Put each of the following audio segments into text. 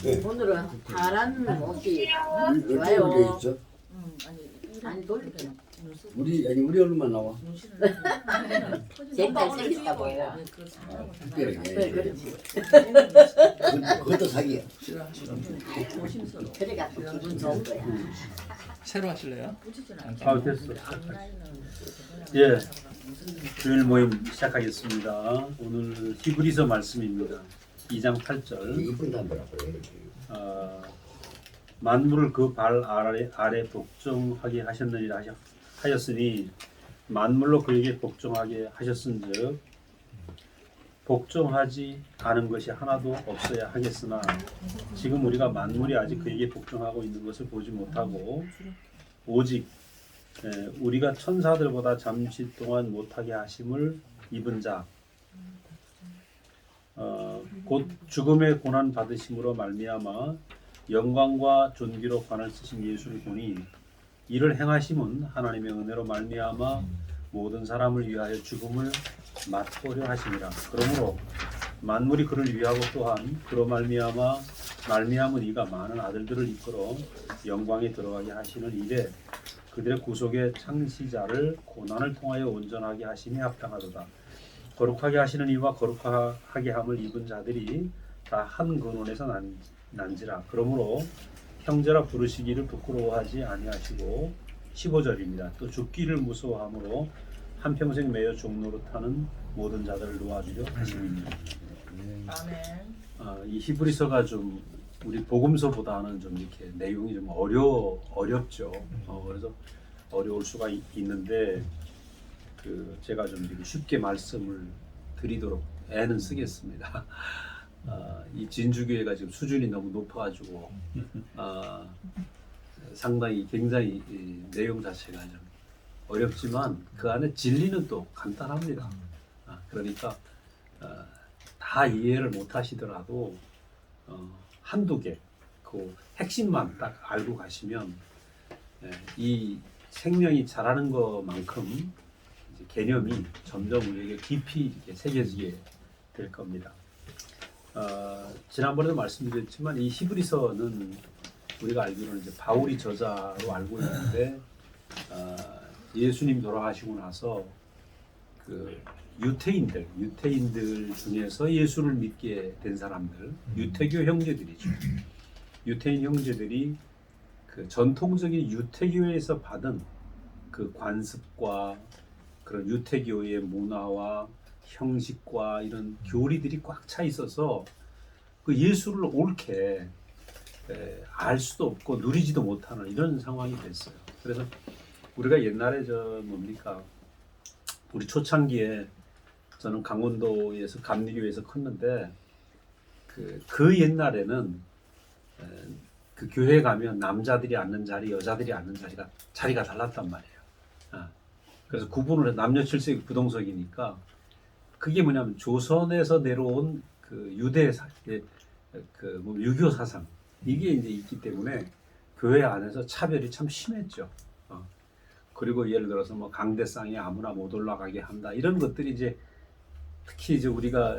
네. 오늘은 파란 옷이 이렇게 좋아요. 있죠. 아니 돌릴게요. 우리 얼굴만 나와. 색깔 생겼다 보여. 그래, 그래 그렇지. 그것도 사기야. 그래가 기분 좋은 거야. 새로 하실래요? 아 됐어. 예, 주일 모임 시작하겠습니다. 오늘 히브리서 말씀입니다. 2장 8절. 이쁜 담배라고 그래. 만물을 그 발 아래 복종하게 하셨느니라 하였으니 만물로 그에게 복종하게 하셨은즉 복종하지 않은 것이 하나도 없어야 하겠으나 지금 우리가 만물이 아직 그에게 복종하고 있는 것을 보지 못하고 오직 우리가 천사들보다 잠시 동안 못하게 하심을 입은 자 곧 죽음의 고난 받으심으로 말미암아 영광과 존귀로 관을 쓰신 예수를 보니 이를 행하심은 하나님의 은혜로 말미암아 모든 사람을 위하여 죽음을 맛보려 하심이라. 그러므로 만물이 그를 위하고 또한 그로 말미암은 이가 많은 아들들을 이끌어 영광에 들어가게 하시는 일에 그들의 구속의 창시자를 고난을 통하여 온전하게 하심이 합당하도다. 거룩하게 하시는 이와 거룩하게 함을 입은 자들이 다 한 근원에서 난지라. 그러므로 형제라 부르시기를 부끄러워하지 아니하시고 15절입니다. 또 죽기를 무서워함으로 한평생 매여 종노릇하는 모든 자들을 놓아주려 하심입니다. 이 히브리서가 좀 우리 복음서보다는 좀 이렇게 내용이 좀 어렵죠. 그래서 어려울 수가 있는데 제가 좀 이렇게 쉽게 말씀을 드리도록 애는 쓰겠습니다. 이 진주교회가 지금 수준이 너무 높아가지고 상당히 굉장히 내용 자체가 좀 어렵지만 그 안에 진리는 또 간단합니다. 그러니까 다 이해를 못 하시더라도 한두 개, 그 핵심만 딱 알고 가시면 이 생명이 자라는 것만큼 이제 개념이 점점 우리에게 깊이 이렇게 새겨지게 될 겁니다. 지난번에도 말씀드렸지만 이 히브리서는 우리가 알기로는 이제 바울이 저자로 알고 있는데 예수님 돌아가시고 나서 그 유태인들 중에서 예수를 믿게 된 사람들, 유태교 형제들이죠. 유태인 형제들이 그 전통적인 유태교에서 받은 그 관습과 그런 유태교의 문화와 형식과 이런 교리들이 꽉 차 있어서 그 예수를 옳게 알 수도 없고 누리지도 못하는 이런 상황이 됐어요. 그래서 우리가 옛날에 우리 초창기에 저는 강원도에서 감리교회에서 컸는데 그 옛날에는 그 교회 가면 남자들이 앉는 자리, 여자들이 앉는 자리가 달랐단 말이에요. 그래서 구분을 해 남녀 7세 부동석이니까 그게 뭐냐면 조선에서 내려온 그 유교 사상 이게 이제 있기 때문에 교회 안에서 차별이 참 심했죠. 그리고 예를 들어서 뭐 강대상에 아무나 못 올라가게 한다 이런 것들이 이제 특히 이제 우리가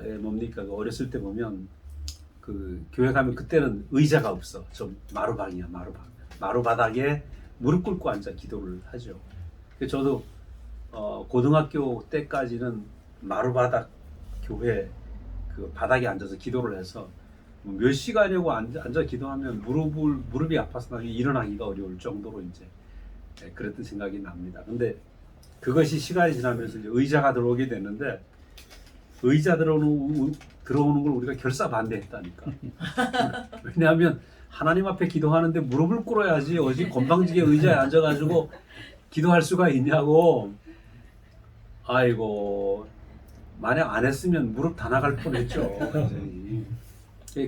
어렸을 때 보면 그 교회 가면 그때는 의자가 없어. 좀 마루방이야, 마루방. 마루바닥에 무릎 꿇고 앉아 기도를 하죠. 저도 고등학교 때까지는 마루바닥 교회 그 바닥에 앉아서 기도를 해서 몇 시간이고 앉아 기도하면 무릎이 아파서 나중에 일어나기가 어려울 정도로 이제 그랬던 생각이 납니다. 근데 그것이 시간이 지나면서 이제 의자가 들어오게 됐는데 의자 들어오는 걸 우리가 결사반대했다니까. 왜냐하면 하나님 앞에 기도하는데 무릎을 꿇어야지 어디 건방지게 의자에 앉아가지고 기도할 수가 있냐고. 아이고 만약 안 했으면 무릎 다 나갈 뻔했죠.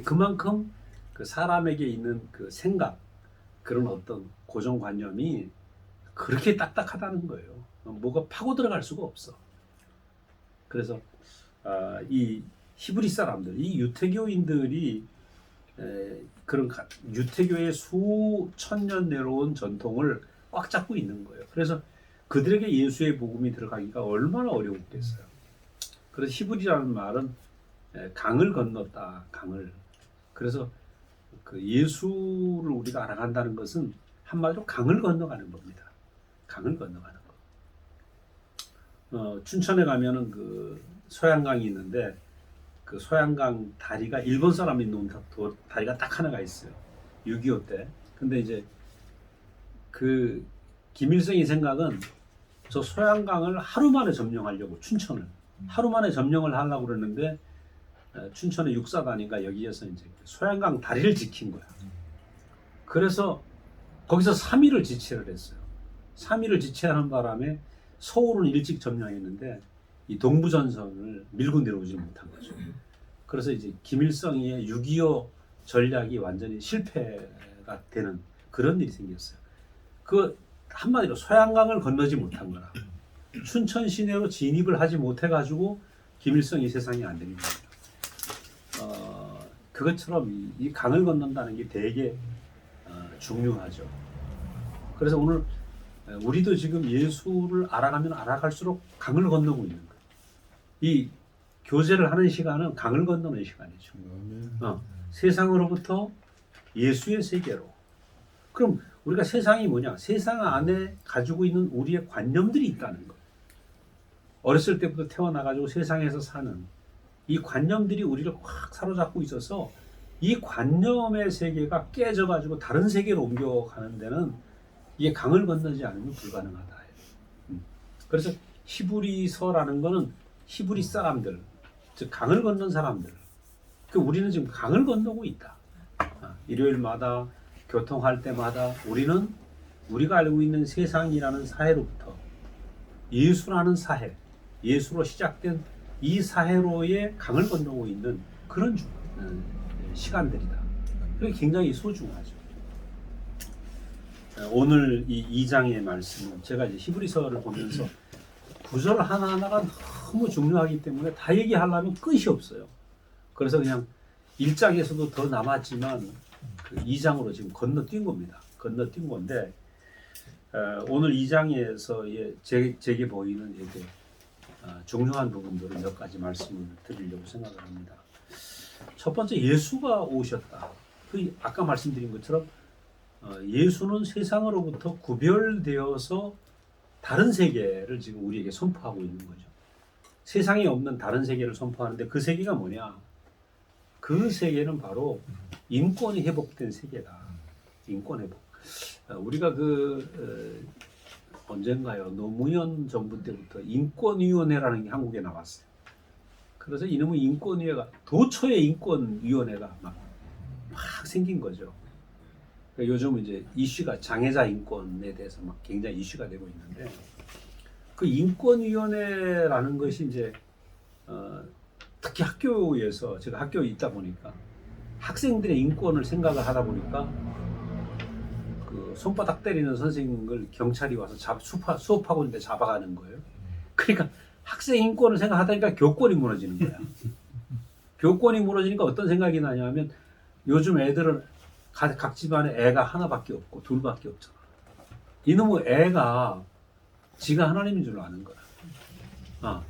그만큼 그 사람에게 있는 그 생각 그런 어떤 고정관념이 그렇게 딱딱하다는 거예요. 뭐가 파고 들어갈 수가 없어. 그래서 이 히브리 사람들, 이 유태교인들이 그런 유태교의 수천 년 내려온 전통을 꽉 잡고 있는 거예요. 그래서 그들에게 예수의 복음이 들어가기가 얼마나 어려웠겠어요. 그래서 히브리라는 말은 강을 건넜다, 강을. 그래서 그 예수를 우리가 알아간다는 것은 한마디로 강을 건너가는 겁니다. 강을 건너가는 거. 춘천에 가면은 그 소양강이 있는데 그 소양강 다리가 일본 사람이 놓은 다리가 딱 하나가 있어요. 6.25 때. 근데 이제 그 김일성의 생각은 저 소양강을 하루 만에 점령하려고 춘천을 하루 만에 점령을 하려고 그러는데 춘천의 육사단인가 여기에서 이제 소양강 다리를 지킨 거야. 그래서 거기서 3일을 지체를 했어요. 3일을 지체하는 바람에 서울은 일찍 점령했는데 이 동부전선을 밀고 내려오지 못한 거죠. 그래서 이제 김일성의 6.25 전략이 완전히 실패가 되는 그런 일이 생겼어요. 그 한마디로 소양강을 건너지 못한 거라. 춘천 시내로 진입을 하지 못해가지고 김일성이 세상에 안 되는 겁니다. 그것처럼 이 강을 건넌다는 게 되게 중요하죠. 그래서 오늘 우리도 지금 예수를 알아가면 알아갈수록 강을 건너고 있는 거예요. 이 교제를 하는 시간은 강을 건너는 시간이죠. 세상으로부터 예수의 세계로. 그럼 우리가 세상이 뭐냐? 세상 안에 가지고 있는 우리의 관념들이 있다는 거. 어렸을 때부터 태어나가지고 세상에서 사는 이 관념들이 우리를 확 사로잡고 있어서 이 관념의 세계가 깨져가지고 다른 세계로 옮겨가는 데는 이게 강을 건너지 않으면 불가능하다. 그래서 히브리서라는 거는 히브리 사람들, 즉 강을 건넌 사람들. 우리는 지금 강을 건너고 있다. 일요일마다 교통할 때마다 우리는 우리가 알고 있는 세상이라는 사회로부터 예수라는 사회, 예수로 시작된 이 사회로의 강을 건너고 있는 그런 시간들이다. 그게 굉장히 소중하죠. 오늘 이 2장의 말씀은 제가 이제 히브리서를 보면서 구절 하나하나가 너무 중요하기 때문에 다 얘기하려면 끝이 없어요. 그래서 그냥 1장에서도 더 남았지만 그 2장으로 지금 건너뛴 겁니다. 건너뛴 건데 오늘 2장에서 제게 보이는 이렇게 중요한 부분들을 몇 가지 말씀을 드리려고 생각을 합니다. 첫 번째, 예수가 오셨다. 아까 말씀드린 것처럼 예수는 세상으로부터 구별되어서 다른 세계를 지금 우리에게 선포하고 있는 거죠. 세상에 없는 다른 세계를 선포하는데 그 세계가 뭐냐? 그 세계는 바로 인권이 회복된 세계다. 인권 회복. 우리가 언젠가요? 노무현 정부 때부터 인권위원회라는 게 한국에 나왔어요. 그래서 이놈의 인권위원회가 도처의 인권위원회가 막 생긴 거죠. 요즘 이제 이슈가 장애자 인권에 대해서 막 굉장히 이슈가 되고 있는데 그 인권위원회라는 것이 이제 특히 학교에서 제가 학교에 있다 보니까 학생들의 인권을 생각을 하다 보니까 그 손바닥 때리는 선생님을 경찰이 와서 수업하고 있는데 잡아가는 거예요. 그러니까 학생 인권을 생각하다니까 교권이 무너지는 거야. 교권이 무너지니까 어떤 생각이 나냐면 요즘 애들은 각 집안에 애가 하나밖에 없고 둘밖에 없잖아. 이놈의 애가 지가 하나님인 줄 아는 거야.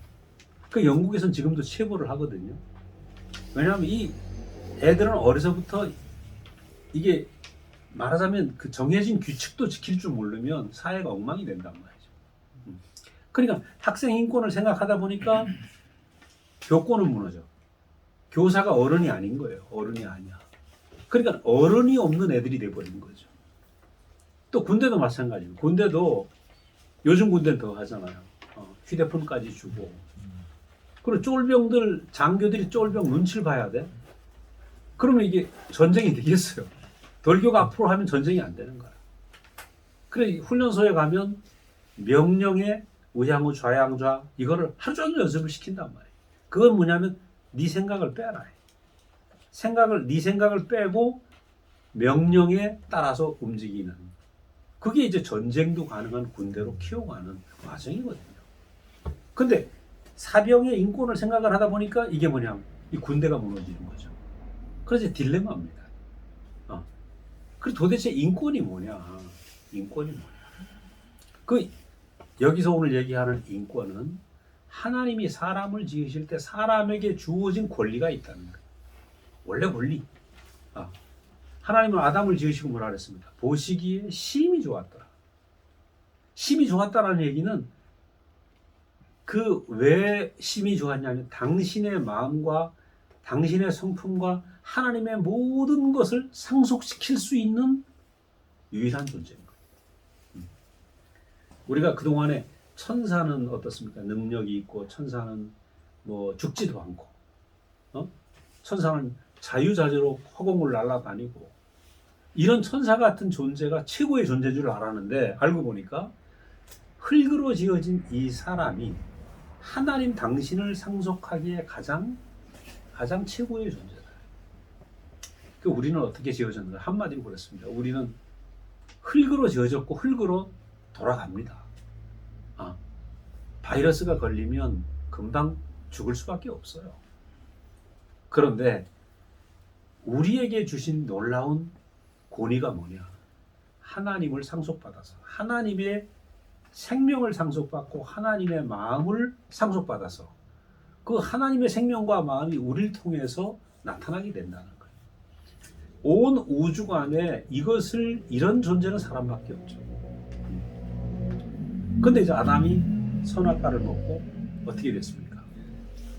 그 영국에서는 지금도 체벌을 하거든요. 왜냐하면 이 애들은 어려서부터 이게 말하자면 그 정해진 규칙도 지킬 줄 모르면 사회가 엉망이 된단 말이죠. 그러니까 학생 인권을 생각하다 보니까 교권은 무너져. 교사가 어른이 아닌 거예요. 어른이 아니야. 그러니까 어른이 없는 애들이 돼버린 거죠. 또 군대도 마찬가지고 군대도 요즘 군대는 더 하잖아요. 휴대폰까지 주고. 그리고 쫄병들 장교들이 쫄병 눈치를 봐야 돼. 그러면 이게 전쟁이 되겠어요. 돌교가 앞으로 하면 전쟁이 안 되는 거야. 그래 훈련소에 가면 명령에 우양우 좌양좌 이거를 하루 종일 연습을 시킨단 말이에요. 그건 뭐냐면 네 생각을 빼라. 네 생각을 빼고 명령에 따라서 움직이는. 그게 이제 전쟁도 가능한 군대로 키워가는 과정이거든요. 근데 사병의 인권을 생각을 하다 보니까 이게 뭐냐면 이 군대가 무너지는 거죠. 그래서 딜레마입니다. 그리고 도대체 인권이 뭐냐? 인권이 뭐냐? 여기서 오늘 얘기하는 인권은 하나님이 사람을 지으실 때 사람에게 주어진 권리가 있다는 거예요. 원래 권리. 하나님은 아담을 지으시고 뭐라 그랬습니까? 보시기에 심히 좋았더라. 심히 좋았다라는 얘기는 그 왜 심히 좋았냐면 당신의 마음과 당신의 성품과 하나님의 모든 것을 상속시킬 수 있는 유일한 존재인 거예요. 우리가 그동안에 천사는 어떻습니까? 능력이 있고 천사는 뭐 죽지도 않고 천사는 자유자재로 허공을 날아다니고 이런 천사 같은 존재가 최고의 존재인 줄 알았는데 알고 보니까 흙으로 지어진 이 사람이 하나님 당신을 상속하기에 가장 최고의 존재다. 그 우리는 어떻게 지어졌는가? 한마디로 그랬습니다. 우리는 흙으로 지어졌고 흙으로 돌아갑니다. 바이러스가 걸리면 금방 죽을 수밖에 없어요. 그런데 우리에게 주신 놀라운 권위가 뭐냐? 하나님을 상속받아서 하나님의 생명을 상속받고 하나님의 마음을 상속받아서 그 하나님의 생명과 마음이 우리를 통해서 나타나게 된다는 거예요. 온 우주관에 이런 존재는 사람밖에 없죠. 근데 이제 아담이 선악과를 먹고 어떻게 됐습니까?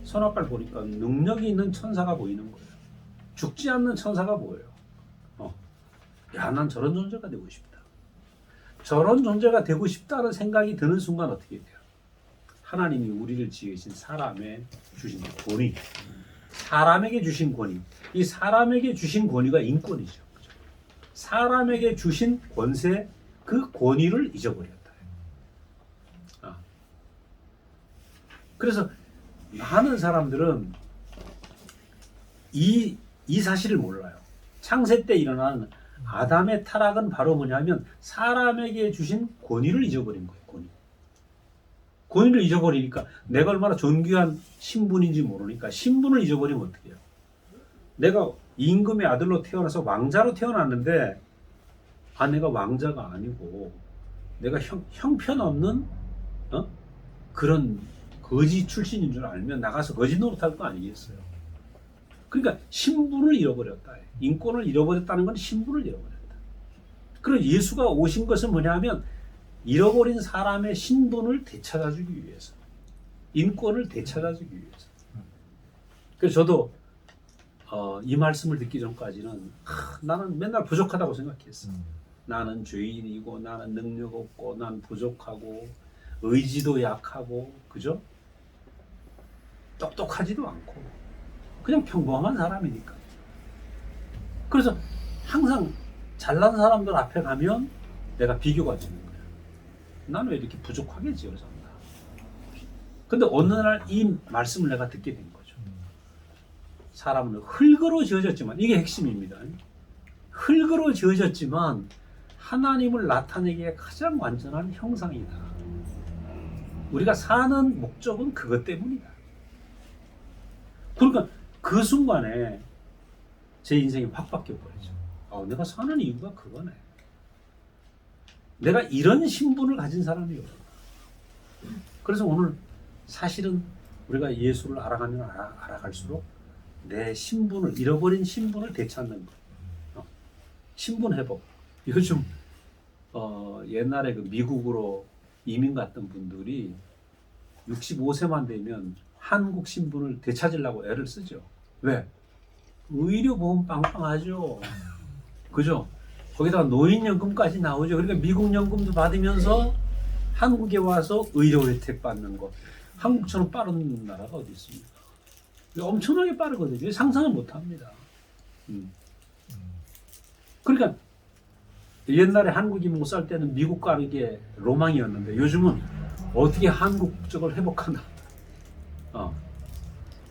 선악과를 보니까 능력이 있는 천사가 보이는 거예요. 죽지 않는 천사가 보여요. 야, 난 저런 존재가 되고 싶다. 저런 존재가 되고 싶다는 생각이 드는 순간 어떻게 돼요? 하나님이 우리를 지으신 사람에 주신 권위, 사람에게 주신 권위, 이 사람에게 주신 권위가 인권이죠. 사람에게 주신 권세, 그 권위를 잊어버렸다. 그래서 많은 사람들은 이 사실을 몰라요. 창세 때 일어난 아담의 타락은 바로 뭐냐면 사람에게 주신 권위를 잊어버린 거예요. 권위를 잊어버리니까 내가 얼마나 존귀한 신분인지 모르니까 신분을 잊어버리면 어떻게 해요? 내가 임금의 아들로 태어나서 왕자로 태어났는데 내가 왕자가 아니고 내가 형편없는 그런 거지 출신인 줄 알면 나가서 거지 노릇할 거 아니겠어요? 그러니까 신분을 잃어버렸다. 인권을 잃어버렸다는 건 신분을 잃어버렸다. 그리고 예수가 오신 것은 뭐냐면 잃어버린 사람의 신분을 되찾아주기 위해서, 인권을 되찾아주기 위해서. 그래서 저도 이 말씀을 듣기 전까지는 나는 맨날 부족하다고 생각했어. 나는 죄인이고 나는 능력 없고 난 부족하고 의지도 약하고 그죠? 똑똑하지도 않고 그냥 평범한 사람이니까. 그래서 항상 잘난 사람들 앞에 가면 내가 비교가 되는 거야. 나는 왜 이렇게 부족하게 지어졌나? 근데 어느 날 이 말씀을 내가 듣게 된 거죠. 사람은 흙으로 지어졌지만, 이게 핵심입니다. 흙으로 지어졌지만 하나님을 나타내기에 가장 완전한 형상이다. 우리가 사는 목적은 그것 때문이다. 그러니까 그 순간에 제 인생이 확 바뀌어버리죠. 내가 사는 이유가 그거네. 내가 이런 신분을 가진 사람이구나. 그래서 오늘 사실은 우리가 예수를 알아가면 알아갈수록 내 신분을, 잃어버린 신분을 되찾는 거예요. 신분 회복. 요즘 옛날에 그 미국으로 이민 갔던 분들이 65세만 되면 한국 신분을 되찾으려고 애를 쓰죠. 왜? 의료보험 빵빵하죠. 그죠? 거기다가 노인연금까지 나오죠. 그러니까 미국 연금도 받으면서 한국에 와서 의료 혜택 받는 거. 한국처럼 빠른 나라가 어디 있습니까? 엄청나게 빠르거든요. 상상을 못 합니다. 그러니까 옛날에 한국이 못 살 때는 미국 가는 게 로망이었는데 요즘은 어떻게 한국 국적을 회복하나.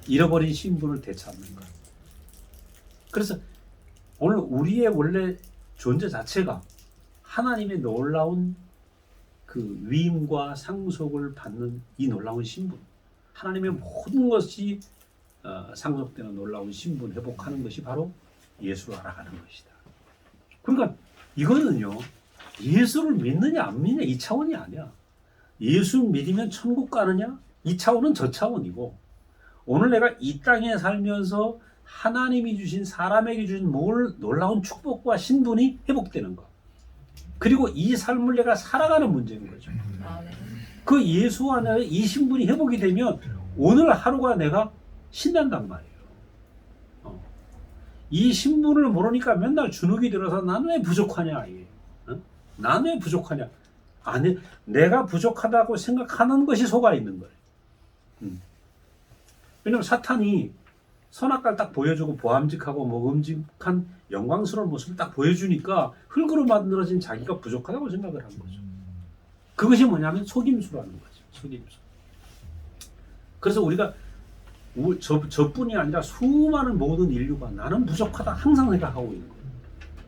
잃어버린 신분을 되찾는 것. 그래서 오늘 우리의 원래 존재 자체가 하나님의 놀라운 그 위임과 상속을 받는 이 놀라운 신분, 하나님의 모든 것이 상속되는 놀라운 신분 회복하는 것이 바로 예수를 알아가는 것이다. 그러니까 이거는요, 예수를 믿느냐 안 믿느냐 이 차원이 아니야. 예수 믿으면 천국 가느냐 이 차원은 저 차원이고, 오늘 내가 이 땅에 살면서 하나님이 주신 사람에게 주신 놀라운 축복과 신분이 회복되는 것. 그리고 이 삶을 내가 살아가는 문제인 거죠. 그 예수 안에 이 신분이 회복이 되면 오늘 하루가 내가 신난단 말이에요. 이 신분을 모르니까 맨날 주눅이 들어서 나는 왜 부족하냐 이게. 나는 왜 부족하냐. 아니, 내가 부족하다고 생각하는 것이 속아 있는 거예요. 왜냐면 사탄이 선악과를 딱 보여주고 보암직하고 먹음직한 영광스러운 모습을 딱 보여주니까 흙으로 만들어진 자기가 부족하다고 생각을 한 거죠. 그것이 뭐냐면 속임수라는 거죠. 속임수. 그래서 우리가 저뿐이 아니라 수많은 모든 인류가 나는 부족하다 항상 생각하고 있는 거예요.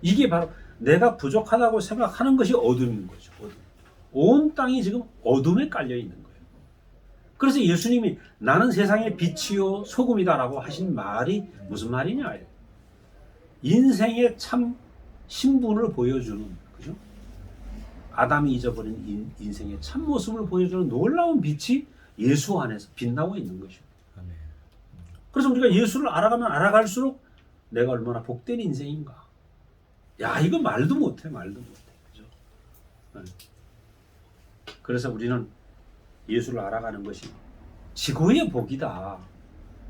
이게 바로 내가 부족하다고 생각하는 것이 어둠인 거죠. 어둠. 온 땅이 지금 어둠에 깔려 있는 거예요. 그래서 예수님이 나는 세상의 빛이요 소금이다라고 하신 말이 무슨 말이냐? 인생의 참 신분을 보여주는, 그죠? 아담이 잊어버린 인생의 참 모습을 보여주는 놀라운 빛이 예수 안에서 빛나고 있는 것이죠. 그래서 우리가 예수를 알아가면 알아갈수록 내가 얼마나 복된 인생인가. 야, 이거 말도 못해, 말도 못해. 그죠? 네. 그래서 우리는 예수를 알아가는 것이 지고의 복이다.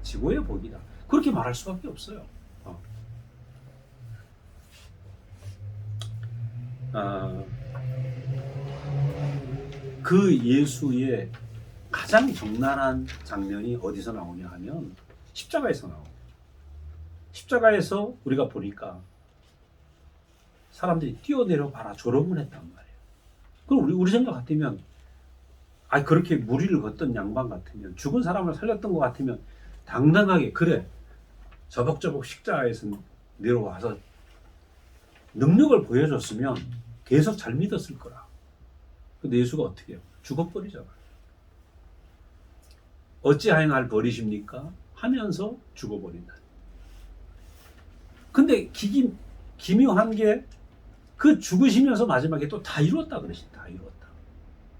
지고의 복이다. 그렇게 말할 수밖에 없어요. 그 예수의 가장 적나라한 장면이 어디서 나오냐 하면 십자가에서 나옵니다. 십자가에서 우리가 보니까 사람들이 뛰어내려 봐라 조롱을 했단 말이에요. 그럼 우리 생각 같으면 그렇게 무리를 걷던 양반 같으면 죽은 사람을 살렸던 것 같으면 당당하게 그래 저벅저벅 십자가에서 내려와서 능력을 보여줬으면 계속 잘 믿었을 거라. 근데 예수가 어떻게 해요? 죽어버리잖아요. 어찌하여 날 버리십니까? 하면서 죽어버린다. 근데 기묘한 게 그 죽으시면서 마지막에 또 다 이루었다 그러신다. 다 이루었다.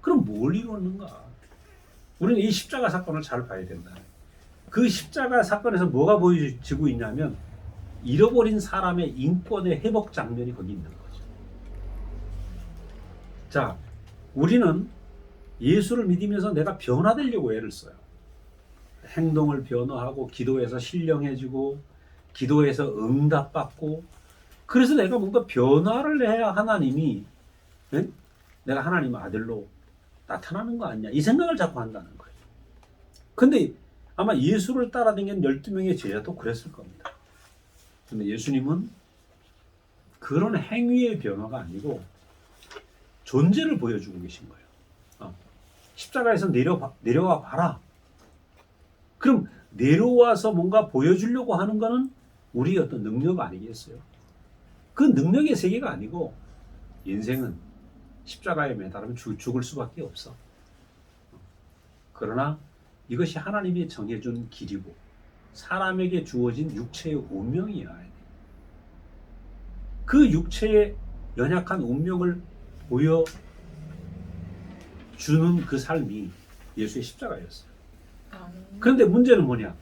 그럼 뭘 이루었는가? 우리는 이 십자가 사건을 잘 봐야 된다. 그 십자가 사건에서 뭐가 보여지고 있냐면 잃어버린 사람의 인권의 회복 장면이 거기 있는 거죠. 자, 우리는 예수를 믿으면서 내가 변화되려고 애를 써요. 행동을 변화하고 기도해서 신령해지고 기도해서 응답받고 그래서 내가 뭔가 변화를 해야 하나님이 내가 하나님의 아들로 나타나는 거 아니냐 이 생각을 자꾸 한다는 거예요. 근데 아마 예수를 따라다니는 12명의 제자도 그랬을 겁니다. 근데 예수님은 그런 행위의 변화가 아니고 존재를 보여주고 계신 거예요. 십자가에서 내려와 봐라. 그럼 내려와서 뭔가 보여주려고 하는 거는 우리의 어떤 능력 아니겠어요? 그 능력의 세계가 아니고 인생은 십자가에 매달리면 죽을 수밖에 없어. 그러나 이것이 하나님이 정해준 길이고 사람에게 주어진 육체의 운명이야. 그 육체의 연약한 운명을 보여주는 그 삶이 예수의 십자가였어요. 그런데 문제는 뭐냐?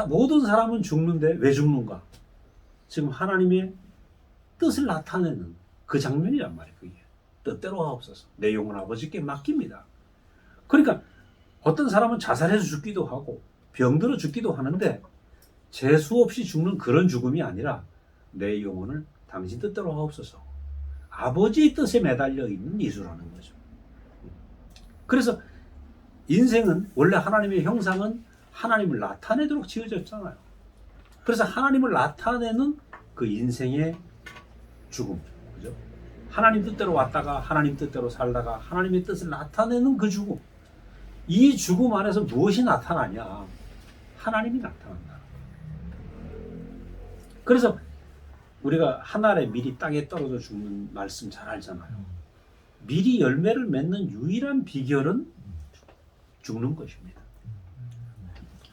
모든 사람은 죽는데 왜 죽는가? 지금 하나님의 뜻을 나타내는 그 장면이란 말이에요. 그게. 뜻대로 하옵소서. 내 영혼 아버지께 맡깁니다. 그러니까 어떤 사람은 자살해서 죽기도 하고 병들어 죽기도 하는데 재수 없이 죽는 그런 죽음이 아니라 내 영혼을 당신 뜻대로 하옵소서. 아버지의 뜻에 매달려 있는 예수라는 거죠. 그래서 인생은 원래 하나님의 형상은 하나님을 나타내도록 지어졌잖아요. 그래서 하나님을 나타내는 그 인생의 죽음, 그죠? 하나님 뜻대로 왔다가 하나님 뜻대로 살다가 하나님의 뜻을 나타내는 그 죽음. 이 죽음 안에서 무엇이 나타나냐? 하나님이 나타난다. 그래서 우리가 한 알의 밀이 땅에 떨어져 죽는 말씀 잘 알잖아요. 밀이 열매를 맺는 유일한 비결은 죽는 것입니다.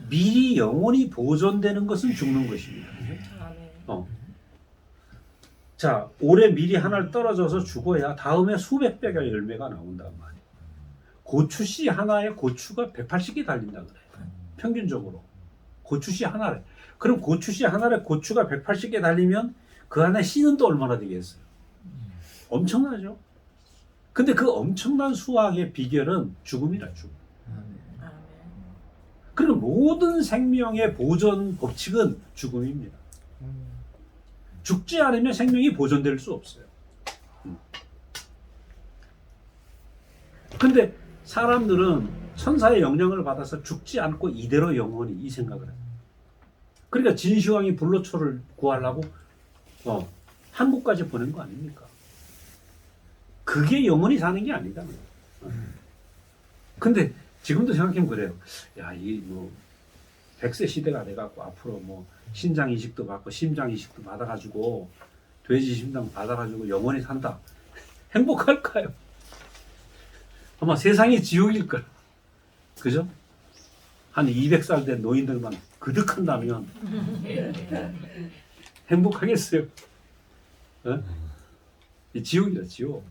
밀이 영원히 보존되는 것은 죽는 것입니다. 자, 올해 밀이 하나 떨어져서 죽어야 다음에 수백 배가 열매가 나온단 말이에요. 고추씨 하나에 고추가 180개 달린다 그래요. 평균적으로. 고추씨 하나에. 그럼 고추씨 하나에 고추가 180개 달리면 그 안에 씨는 또 얼마나 되겠어요? 엄청나죠? 근데 그 엄청난 수확의 비결은 죽음이라 죽음. 아멘. 그리고 모든 생명의 보존 법칙은 죽음입니다. 죽지 않으면 생명이 보존될 수 없어요. 근데 사람들은 천사의 영향을 받아서 죽지 않고 이대로 영원히 이 생각을 해요. 그러니까 진시황이 불로초를 구하려고 한국까지 보낸 거 아닙니까? 그게 영원히 사는 게 아니다. 근데 지금도 생각하면 그래요. 야, 이 뭐 100세 시대가 돼갖고 앞으로 뭐 신장 이식도 받고 심장 이식도 받아가지고 돼지 심장 받아가지고 영원히 산다. 행복할까요? 아마 세상이 지옥일 거야. 그죠? 한 200살 된 노인들만 그득한다면 행복하겠어요? 어? 이 지옥이다, 지옥.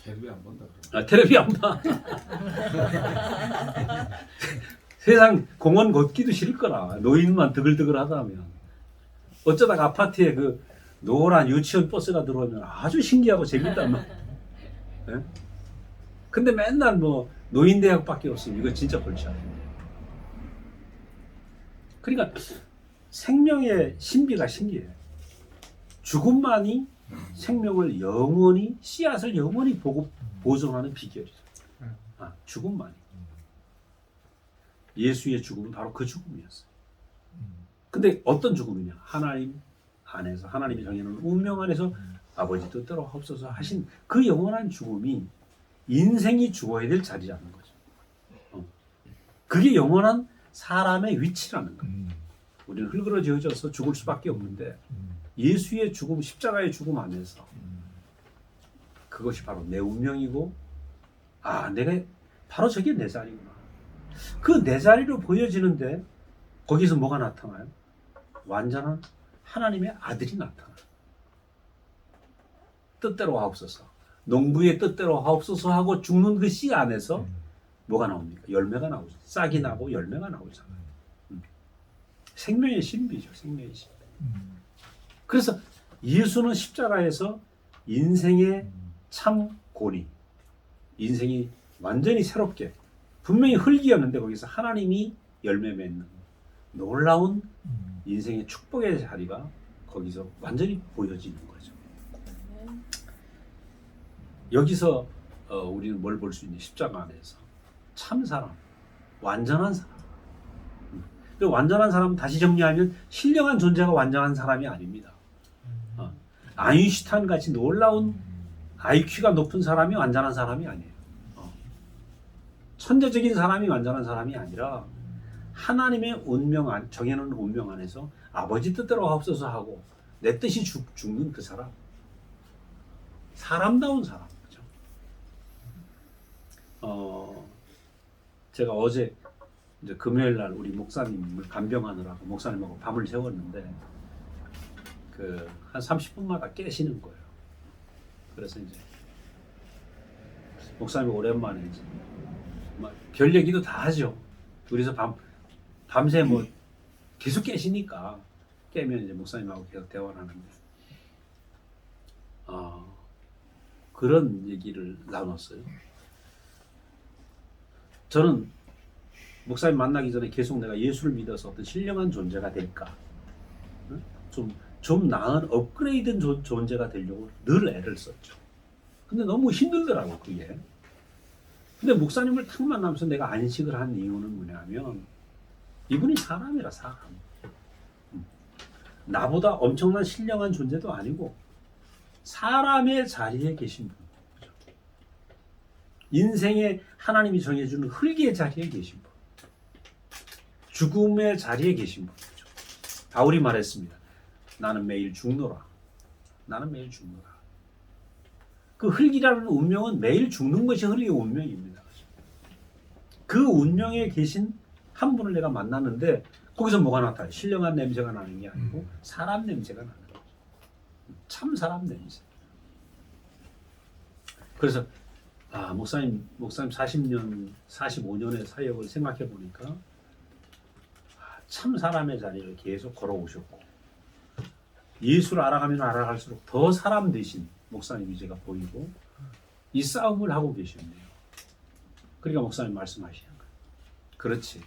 텔레비 안 본다. 아, 텔레비 안 봐. 세상 공원 걷기도 싫을 거라. 노인만 드글드글 하다면. 어쩌다가 아파트에 그 노란 유치원 버스가 들어오면 아주 신기하고 재밌단 말이야. 예? 근데 맨날 뭐 노인대학밖에 없으면 이거 진짜 골치 아픈데. 그러니까 생명의 신비가 신기해요. 죽음만이 생명을 영원히 씨앗을 영원히 보존하는 비결이죠. 죽음만이. 예수의 죽음은 바로 그 죽음이었어요. 근데 어떤 죽음이냐? 하나님 안에서 하나님이 정해놓은 운명 안에서 아버지 뜻대로 하옵소서 하신 그 영원한 죽음이 인생이 죽어야 될 자리라는 거죠. 그게 영원한 사람의 위치라는 거예요. 우리는 흘그러져서 죽을 수밖에 없는데 예수의 죽음, 십자가의 죽음 안에서 그것이 바로 내 운명이고 내가 바로 저게 내 자리구나. 그 내 자리로 보여지는데 거기서 뭐가 나타나요? 완전한 하나님의 아들이 나타나요. 뜻대로 하옵소서. 농부의 뜻대로 하옵소서 하고 죽는 그 씨 안에서 뭐가 나옵니까? 열매가 나오죠. 싹이 나고 열매가 나오잖아요. 생명의 신비죠. 생명의 신비. 그래서 예수는 십자가에서 인생의 참 고리, 인생이 완전히 새롭게, 분명히 흙이었는데 거기서 하나님이 열매 맺는 놀라운 인생의 축복의 자리가 거기서 완전히 보여지는 거죠. 여기서 우리는 뭘 볼 수 있냐? 십자가 안에서 참 사람, 완전한 사람. 그 완전한 사람은 다시 정리하면 신령한 존재가 완전한 사람이 아닙니다. 아인슈타인 같이 놀라운 IQ가 높은 사람이 완전한 사람이 아니에요. 천재적인 사람이 완전한 사람이 아니라 하나님의 운명 안, 정해놓은 운명 안에서 아버지 뜻대로 하옵소서 하고 내 뜻이 죽는 그 사람. 사람다운 사람. 그죠? 제가 어제 이제 금요일 날 우리 목사님을 간병하느라고 목사님하고 밤을 새웠는데 한 30분마다 깨시는 거예요. 그래서 이제 목사님 오랜만에 이제 별 얘기도 다 하죠. 둘이서 밤새 뭐 계속 깨시니까 깨면 이제 목사님하고 계속 대화를 하는데 그런 얘기를 나눴어요. 저는 목사님 만나기 전에 계속 내가 예수를 믿어서 어떤 신령한 존재가 될까, 좀 나은 업그레이드된 존재가 되려고 늘 애를 썼죠. 근데 너무 힘들더라고 그게. 근데 목사님을 탁 만나면서 내가 안식을 한 이유는 뭐냐면 이분이 사람이라 사람. 나보다 엄청난 신령한 존재도 아니고 사람의 자리에 계신 분. 인생에 하나님이 정해주는 흙의 자리에 계신 분. 죽음의 자리에 계신 분이죠. 바울이 말했습니다. 나는 매일 죽노라. 나는 매일 죽노라. 그 흙이라는 운명은 매일 죽는 것이 흙의 운명입니다. 그 운명에 계신 한 분을 내가 만났는데 거기서 뭐가 나타나요? 신령한 냄새가 나는 게 아니고 사람 냄새가 나는 거죠. 참 사람 냄새. 그래서 목사님 40년, 45년의 사역을 생각해 보니까 참 사람의 자리를 계속 걸어오셨고 예수를 알아가면 알아갈수록 더 사람 되신 목사님이 제가 보이고 이 싸움을 하고 계셨네요. 그러니까 목사님 말씀하시는 거예요. 그렇지.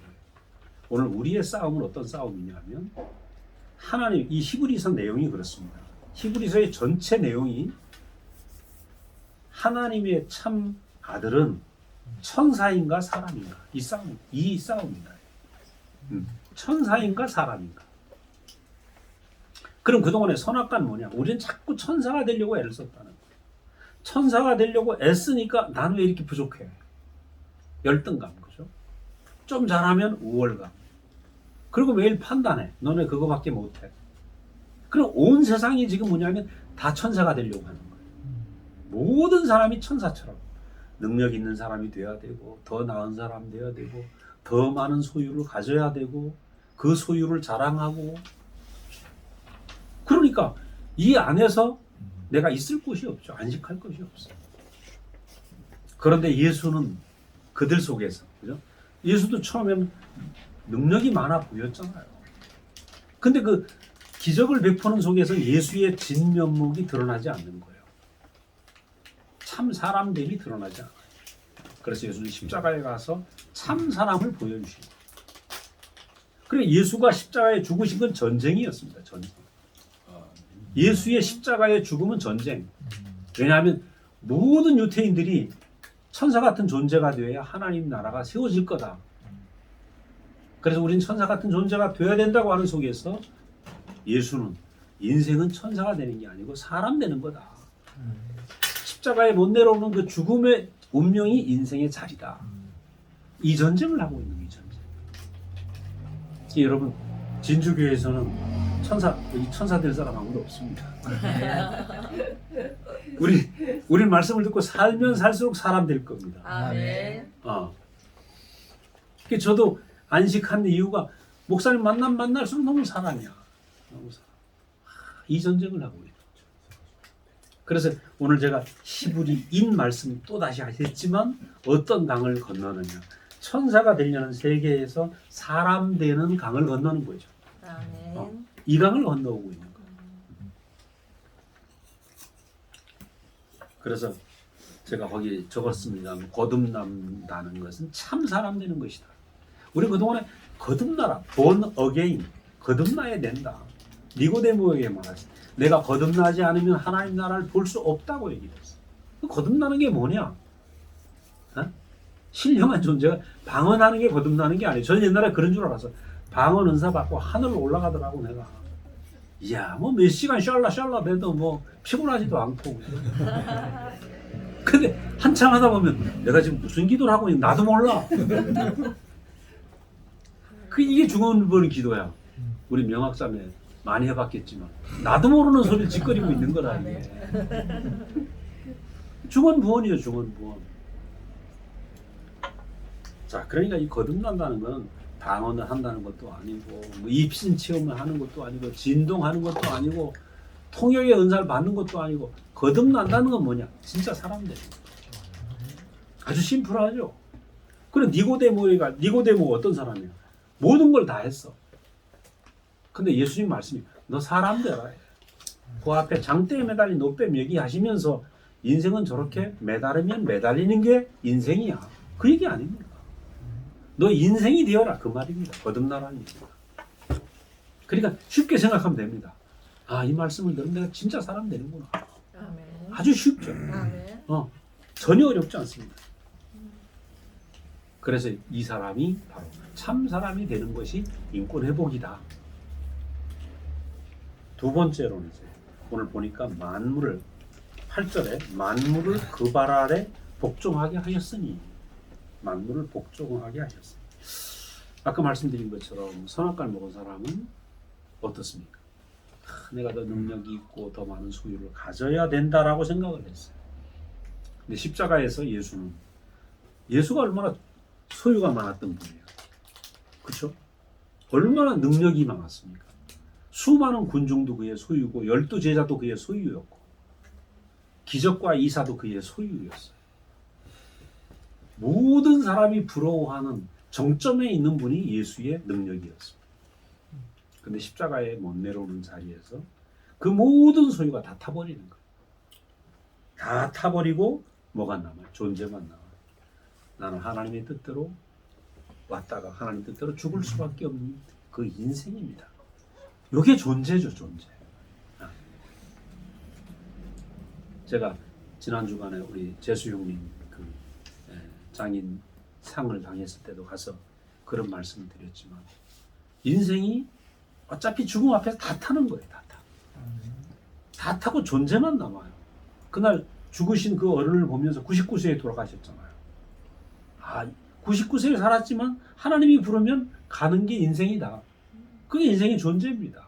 오늘 우리의 싸움은 어떤 싸움이냐면 하나님, 이 히브리서 내용이 그렇습니다. 히브리서의 전체 내용이 하나님의 참 아들은 천사인가 사람인가 이 싸움이다. 천사인가 사람인가. 그럼 그동안의 선악과는 뭐냐? 우리는 자꾸 천사가 되려고 애를 썼다는 거예요. 천사가 되려고 애쓰니까 나는 왜 이렇게 부족해? 열등감, 그죠? 좀 잘하면 우월감. 그리고 매일 판단해. 너네 그거밖에 못해. 그럼 온 세상이 지금 뭐냐면 다 천사가 되려고 하는 거예요. 모든 사람이 천사처럼 능력 있는 사람이 돼야 되고 더 나은 사람 돼야 되고 더 많은 소유를 가져야 되고 그 소유를 자랑하고 그러니까 이 안에서 내가 있을 곳이 없죠. 안식할 것이 없어요. 그런데 예수는 그들 속에서, 그죠? 예수도 처음에는 능력이 많아 보였잖아요. 근데 그 기적을 베푸는 속에서 예수의 진면목이 드러나지 않는 거예요. 참 사람됨이 드러나지 않아요. 그래서 예수는 십자가에 가서 참 사람을 보여주시고, 그래 예수가 십자가에 죽으신 건 전쟁이었습니다. 전쟁. 예수의 십자가의 죽음은 전쟁. 왜냐하면 모든 유태인들이 천사 같은 존재가 되어야 하나님 나라가 세워질 거다. 그래서 우린 천사 같은 존재가 되어야 된다고 하는 속에서 예수는 인생은 천사가 되는 게 아니고 사람 되는 거다. 십자가에 못 내려오는 그 죽음의 운명이 인생의 자리다. 이 전쟁을 하고 있는 이 전쟁. 여러분 진주교회에서는 천사 될 사람 아무도 없습니다. 우리 말씀을 듣고 살면 살수록 사람 될 겁니다. 아멘. 저도 안식한 이유가 목사님 만날수록 너무 사람이야. 너무 사람. 이 전쟁을 하고 있는 거죠. 그래서 오늘 제가 히브리인 말씀 또 다시 하셨지만 어떤 강을 건너느냐? 천사가 되려는 세계에서 사람 되는 강을 건너는 거죠. 아멘. 이 강을 건너오고 있는 거예요. 그래서 제가 거기 적었습니다. 거듭난다는 것은 참 사람 되는 것이다. 우리 그동안에 거듭나라, born again, 거듭나야 된다. 니고데모에게 말했어요. 내가 거듭나지 않으면 하나님 나라를 볼 수 없다고 얘기했어요. 거듭나는 게 뭐냐? 신령한 존재가 방언하는 게 거듭나는 게 아니에요. 저는 옛날에 그런 줄 알았어. 방언 은사 받고 하늘로 올라가더라고 내가. 이야 뭐 몇 시간 샬라 대도 뭐 피곤하지도 않고. 근데 한참 하다 보면 내가 지금 무슨 기도를 하고 있는지 나도 몰라. 이게 중언부언 기도야. 우리 명학자매 많이 해봤겠지만 나도 모르는 소리를 짓거리고 있는 거라 이게. 중언부언이에요. 중언부언. 자, 그러니까 이 거듭난다는 건 방언을 한다는 것도 아니고 뭐 입신 체험을 하는 것도 아니고 진동하는 것도 아니고 통역의 은사를 받는 것도 아니고 거듭난다는 건 뭐냐? 진짜 사람 되는 거예요. 아주 심플하죠. 그래 니고데모 어떤 사람이야? 모든 걸 다 했어. 근데 예수님 말씀이 너 사람 되라. 그 앞에 장대에 매달린 노뱀 얘기하시면서 인생은 저렇게 매달으면 매달리는 게 인생이야. 그 얘기 아닙니다. 너 인생이 되어라 그 말입니다. 거듭나라는 얘기입니다. 그러니까 쉽게 생각하면 됩니다. 이 말씀을 들으면 내가 진짜 사람 되는구나. 아멘. 아주 쉽죠. 아멘. 전혀 어렵지 않습니다. 그래서 이 사람이 바로 참 사람이 되는 것이 인권 회복이다. 두 번째로는 이제 오늘 보니까 8절에 만물을 그 발 아래 복종하게 하셨으니 만물을 복종하게 하셨어요. 아까 말씀드린 것처럼 선악과를 먹은 사람은 어떻습니까? 내가 더 능력이 있고 더 많은 소유를 가져야 된다라고 생각을 했어요. 근데 십자가에서 예수가 얼마나 소유가 많았던 분이에요. 그렇죠? 얼마나 능력이 많았습니까? 수많은 군중도 그의 소유고 12제자도 그의 소유였고 기적과 이사도 그의 소유였어요. 모든 사람이 부러워하는 정점에 있는 분이 예수의 능력이었습니다. 근데 십자가에 못 내려오는 자리에서 그 모든 소유가 다 타버리는 거예요. 다 타버리고 뭐가 남아요? 존재만 남아요. 나는 하나님의 뜻대로 왔다가 하나님 뜻대로 죽을 수밖에 없는 그 인생입니다. 이게 존재죠, 존재. 제가 지난 주간에 우리 재수 형님 그 장인 상을 당했을 때도 가서 그런 말씀을 드렸지만 인생이 어차피 죽음 앞에서 다 타는 거예요. 다 타고 존재만 남아요. 그날 죽으신 그 어른을 보면서 99세에 돌아가셨잖아요. 99세를 살았지만 하나님이 부르면 가는 게 인생이다. 그게 인생의 존재입니다.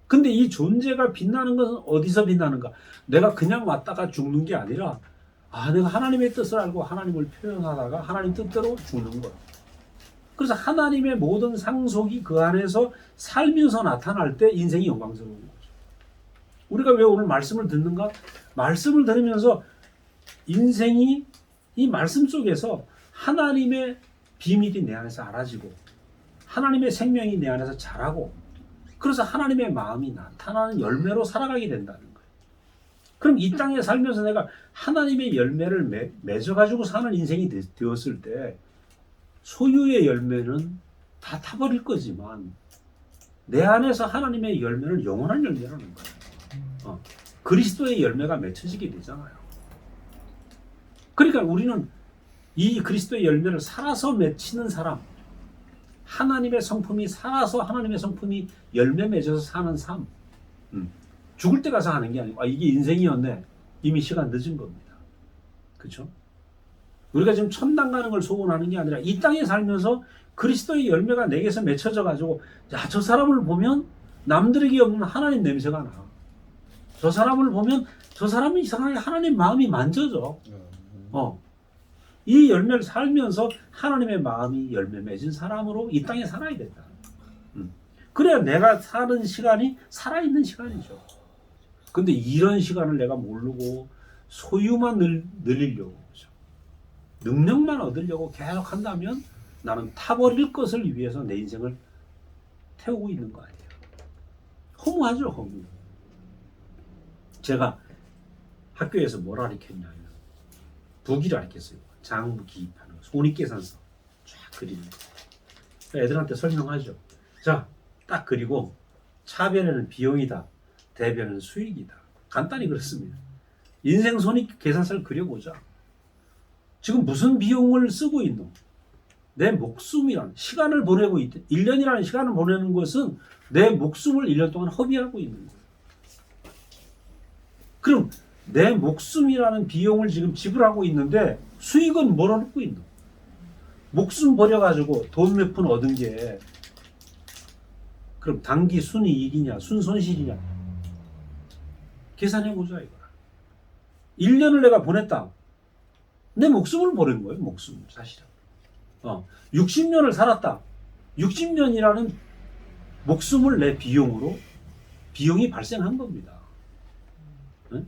근데 이 존재가 빛나는 것은 어디서 빛나는가? 내가 그냥 왔다가 죽는 게 아니라 내가 하나님의 뜻을 알고 하나님을 표현하다가 하나님 뜻대로 죽는 거야. 그래서 하나님의 모든 상속이 그 안에서 살면서 나타날 때 인생이 영광스러운 거죠. 우리가 왜 오늘 말씀을 듣는가? 말씀을 들으면서 인생이 이 말씀 속에서 하나님의 비밀이 내 안에서 알아지고 하나님의 생명이 내 안에서 자라고 그래서 하나님의 마음이 나타나는 열매로 살아가게 된다는 거예요. 그럼 이 땅에 살면서 내가 하나님의 열매를 맺어가지고 사는 인생이 되었을 때 소유의 열매는 다 타버릴 거지만 내 안에서 하나님의 열매는 영원한 열매라는 거예요. 그리스도의 열매가 맺혀지게 되잖아요. 그러니까 우리는 이 그리스도의 열매를 살아서 맺히는 사람, 하나님의 성품이 살아서 하나님의 성품이 열매 맺어서 사는 삶, 죽을 때 가서 하는 게 아니고 이게 인생이었네. 이미 시간 늦은 겁니다. 그렇죠? 우리가 지금 천당 가는 걸 소원하는 게 아니라 이 땅에 살면서 그리스도의 열매가 내게서 맺혀져 가지고 저 사람을 보면 남들에게 없는 하나님 냄새가 나. 저 사람을 보면 저 사람은 이상하게 하나님 마음이 만져져. 이 열매를 살면서 하나님의 마음이 열매 맺은 사람으로 이 땅에 살아야 된다. 그래야 내가 사는 시간이 살아있는 시간이죠. 근데 이런 시간을 내가 모르고 소유만 늘리려고 그렇죠? 능력만 얻으려고 계속 한다면 나는 타버릴 것을 위해서 내 인생을 태우고 있는 거 아니에요. 허무하죠, 허무. 제가 학교에서 뭘 가르쳤냐면 부기를 가르쳤어요. 장부 기입하는 거, 손익계산서 쫙 그리는 거. 애들한테 설명하죠. 자, 딱 그리고 차변에는 비용이다, 대변은 수익이다. 간단히 그렇습니다. 인생 손익계산서를 그려보자. 지금 무슨 비용을 쓰고 있노? 내 목숨이란 시간을 보내고 있다. 1년이라는 시간을 보내는 것은 내 목숨을 1년 동안 허비하고 있는 거예요. 그럼 내 목숨이라는 비용을 지금 지불하고 있는데 수익은 뭘 얻고 있노? 목숨 버려가지고 돈 몇 푼 얻은 게 그럼 단기 순이익이냐 순손실이냐 계산해보자 이거야. 1년을 내가 보냈다. 내 목숨을 버린 거예요. 목숨을 사실은. 60년을 살았다. 60년이라는 목숨을 내 비용으로 비용이 발생한 겁니다. 네?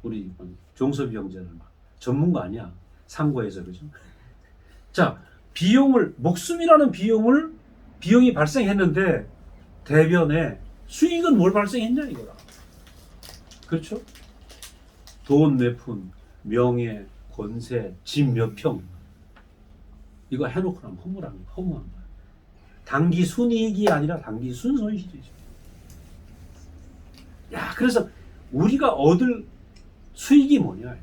우리 종섭이 형제는 전문가 아니야. 상고에서 그죠? 자, 비용을 목숨이라는 비용이 발생했는데 대변에 수익은 뭘 발생했냐 이거라. 그렇죠? 돈 몇 푼, 명예, 권세, 집 몇 평 이거 해놓고 나면 허무한 거야. 단기 순이익이 아니라 단기 순손실이죠. 그래서 우리가 얻을 수익이 뭐냐?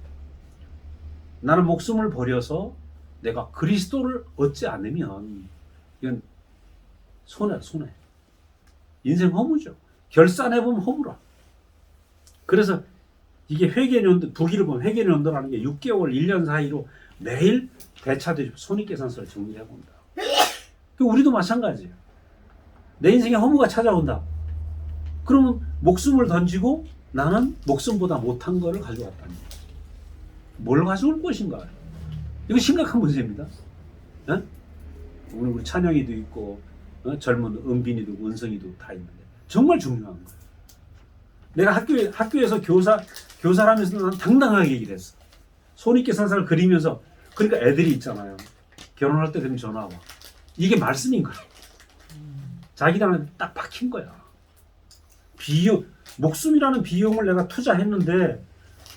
나는 목숨을 버려서 내가 그리스도를 얻지 않으면 이건 손해. 인생 허무죠. 결산해보면 허무라. 그래서 이게 회계연도, 부기를 보면 회계연도라는 게 6개월, 1년 사이로 매일 대차되죠. 손익계산서를 정리해본다. 우리도 마찬가지예요. 내 인생에 허무가 찾아온다. 그러면 목숨을 던지고 나는 목숨보다 못한 거를 가져왔다는 거예요. 뭘 가져올 것인가? 이거 심각한 문제입니다. 오늘 우리 찬영이도 있고 젊은 은빈이도 있고 은성이도 다 있는데 정말 중요한 거예요. 내가 학교에서 교사라면서 난 당당하게 얘기를 했어. 손익계산서를 그리면서 그러니까 애들이 있잖아요. 결혼할 때 되면 전화 와. 이게 말씀인 거예요. 자기들한테 딱 박힌 거야. 목숨이라는 비용을 내가 투자했는데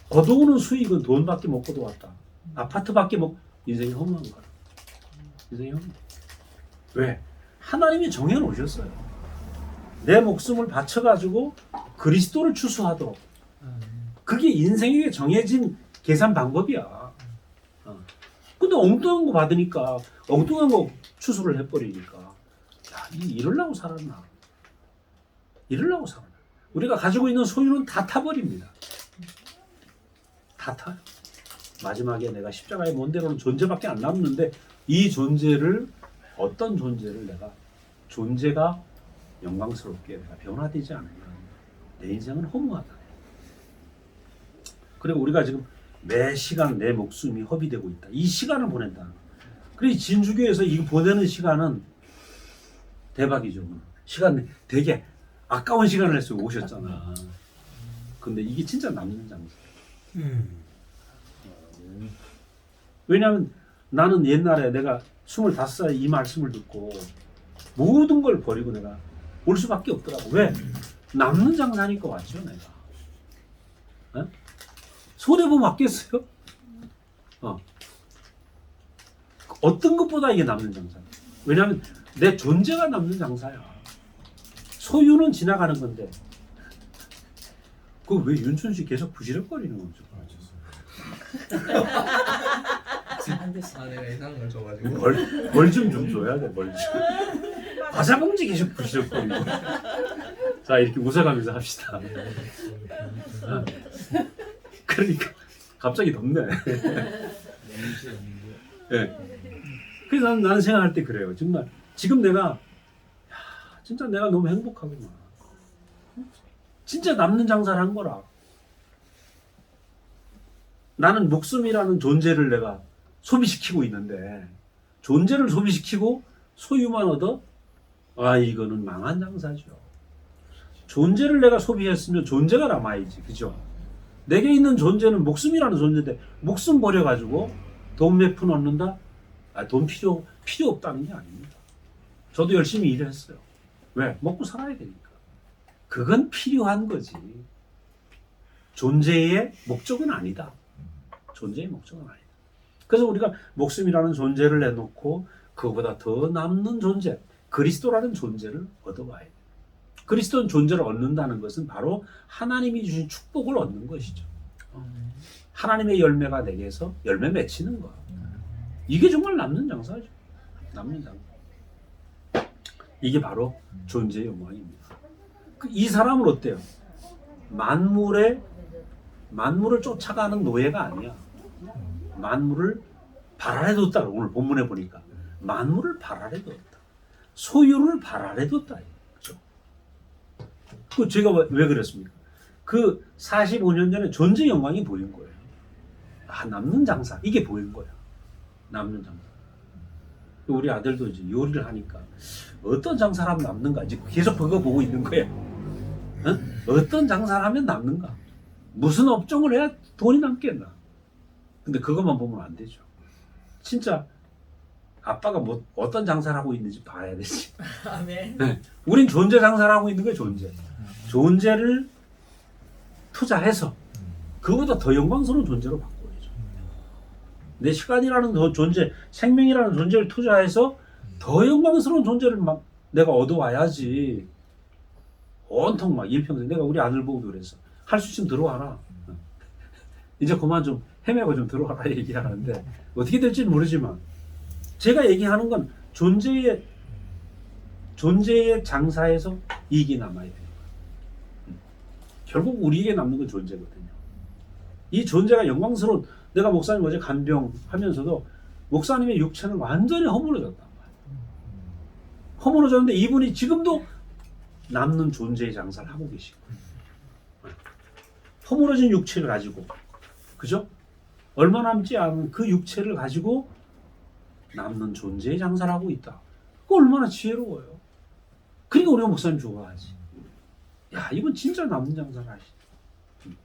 거둬오는 수익은 돈밖에 못 거둬왔다. 아파트밖에 못. 인생이 허무한 거야. 인생이 허무해. 왜? 하나님이 정해놓으셨어요. 내 목숨을 바쳐가지고 그리스도를 추수하도록. 그게 인생에게 정해진 계산 방법이야. 근데 엉뚱한 거 받으니까 엉뚱한 거 추수를 해버리니까 야, 이러려고 살았나? 이러려고 살았나? 우리가 가지고 있는 소유는 다 타버립니다. 다 타요. 마지막에 내가 십자가의 먼데로는 존재밖에 안 남는데 이 존재를 어떤 존재를 내가 존재가 영광스럽게 내가 변화되지 않으면 내 인생은 허무하다. 그리고 우리가 지금 매 시간 내 목숨이 허비되고 있다. 이 시간을 보낸다. 그래서 진주교에서 이 보내는 시간은 대박이죠. 시간 되게 아까운 시간을 해서 오셨잖아. 근데 이게 진짜 남는 장사. 왜냐하면 나는 옛날에 내가 25살에 이 말씀을 듣고 모든 걸 버리고 내가 올 수밖에 없더라고. 왜? 남는 장사니까 왔죠, 내가. 어? 손해보면 맞겠어요? 어떤 것보다 이게 남는 장사야. 왜냐하면 내 존재가 남는 장사야. 소유는 지나가는 건데. 그 왜 윤춘 씨 계속 부시럭거리는 거죠? 내가 이상한 걸 줘가지고. 벌 좀 줘야 돼, 벌 좀. 과자봉지 계속 부시럭거리고. 자, 이렇게 웃어가면서 합시다. 그러니까 갑자기 덥네. 네. 그래서 나는 생각할 때 그래요. 정말 지금 내가 진짜 내가 너무 행복하구나. 진짜 남는 장사를 한 거라. 나는 목숨이라는 존재를 내가 소비시키고 있는데 존재를 소비시키고 소유만 얻어? 아, 이거는 망한 장사죠. 존재를 내가 소비했으면 존재가 남아야지. 그죠? 내게 있는 존재는 목숨이라는 존재인데 목숨 버려가지고 돈 몇 푼 얻는다? 아, 돈 필요 없다는 게 아닙니다. 저도 열심히 일했어요. 왜? 먹고 살아야 되니까. 그건 필요한 거지. 존재의 목적은 아니다. 존재의 목적은 아니다. 그래서 우리가 목숨이라는 존재를 내놓고 그거보다 더 남는 존재, 그리스도라는 존재를 얻어와야 돼. 그리스도는 존재를 얻는다는 것은 바로 하나님이 주신 축복을 얻는 것이죠. 하나님의 열매가 내게서 열매 맺히는 거야. 이게 정말 남는 장사죠. 남는 장사. 이게 바로 존재의 영광입니다. 이 사람은 어때요? 만물을 쫓아가는 노예가 아니야. 만물을 발 아래 뒀다. 오늘 본문에 보니까 만물을 발 아래 뒀다. 소유를 발 아래 뒀다. 그죠? 그 제가 왜 그랬습니까? 그 45년 전에 존재 영광이 보인 거예요. 아, 남는 장사. 이게 보인 거야. 남는 장사. 우리 아들도 이제 요리를 하니까 어떤 장사를 하면 남는가 이제 계속 그거 보고 있는 거예요. 어떤 장사를 하면 남는가? 무슨 업종을 해야 돈이 남겠나? 근데 그것만 보면 안 되죠. 진짜 아빠가 뭐 어떤 장사를 하고 있는지 봐야 되지. 아멘. 네. 우린 존재 장사를 하고 있는 거예요. 존재를 투자해서 그거보다 더 영광스러운 존재로 바꿔야죠. 내 시간이라는 존재, 생명이라는 존재를 투자해서 더 영광스러운 존재를 막 내가 얻어와야지. 온통 막 일평생 내가 우리 아들 보고도 그랬어. 할 수 있으면 들어와라. 이제 그만 좀 헤매고 좀 들어와라 얘기하는데 어떻게 될지는 모르지만 제가 얘기하는 건 존재의 장사에서 이익이 남아야 돼요. 결국 우리에게 남는 건 존재거든요. 이 존재가 영광스러운, 내가 목사님 어제 간병하면서도 목사님의 육체는 완전히 허물어졌단 말이에요. 허물어졌는데 이분이 지금도 남는 존재의 장사를 하고 계시고, 허물어진 육체를 가지고, 그죠? 얼마 남지 않은 그 육체를 가지고 남는 존재의 장사를 하고 있다. 그거 얼마나 지혜로워요. 그러니까 우리가 목사님 좋아하지. 야, 이분 진짜 남는 장사를 하시네.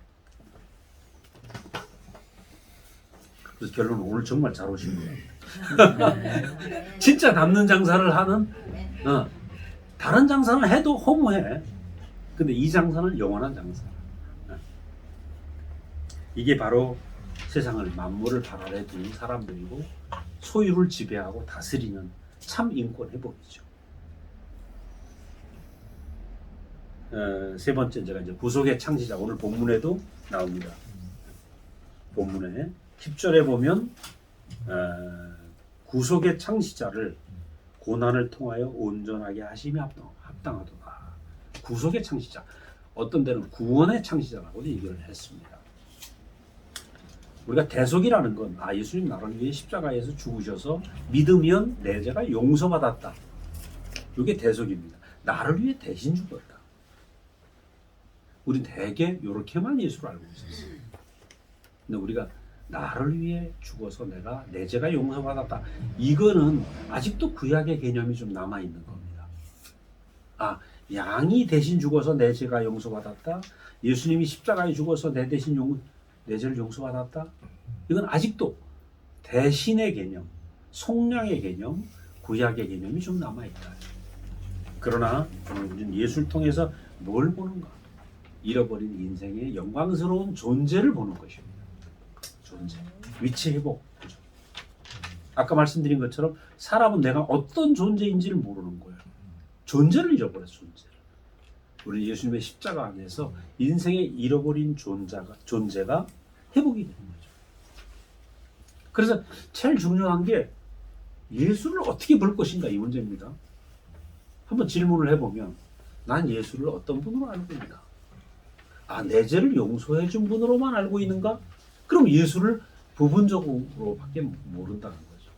그래서 결론은 오늘 정말 잘 오신 거예요. 진짜 남는 장사를 하는 다른 장사는 해도 허무해. 근데 이 장사는 영원한 장사. 이게 바로 세상을 만물을 발 아래 두는 사람들이고 소유를 지배하고 다스리는 참 인권 회복이죠. 세 번째 제가 이제 구속의 창시자 오늘 본문에도 나옵니다. 본문에 10절에 보면 구속의 창시자를 고난을 통하여 온전하게 하심이 합당하도다. 구속의 창시자, 어떤 데는 구원의 창시자라고도 얘기를 했습니다. 우리가 대속이라는 건 예수님 나를 위해 십자가에서 죽으셔서 믿으면 내 죄가 용서받았다. 이게 대속입니다. 나를 위해 대신 죽었다. 우리 대개 이렇게만 예수를 알고 있었어요. 근데 우리가 나를 위해 죽어서 내가 내 죄가 용서받았다. 이거는 아직도 구약의 개념이 좀 남아 있는 겁니다. 양이 대신 죽어서 내 죄가 용서받았다. 예수님이 십자가에 죽어서 내 대신 내 죄를 용서받았다. 이건 아직도 대신의 개념, 속량의 개념, 구약의 개념이 좀 남아 있다. 그러나 우리는 예수를 통해서 뭘 보는가? 잃어버린 인생의 영광스러운 존재를 보는 것입니다. 존재, 위치 회복. 그죠? 아까 말씀드린 것처럼 사람은 내가 어떤 존재인지를 모르는 거예요. 존재를 잃어버렸어, 존재를. 우리 예수님의 십자가 안에서 인생의 잃어버린 존재가 회복이 되는 거죠. 그래서 제일 중요한 게 예수를 어떻게 볼 것인가 이 문제입니다. 한번 질문을 해보면 난 예수를 어떤 분으로 알고 있는가? 내 죄를 용서해 준 분으로만 알고 있는가? 그럼 예수를 부분적으로밖에 모른다는 거죠.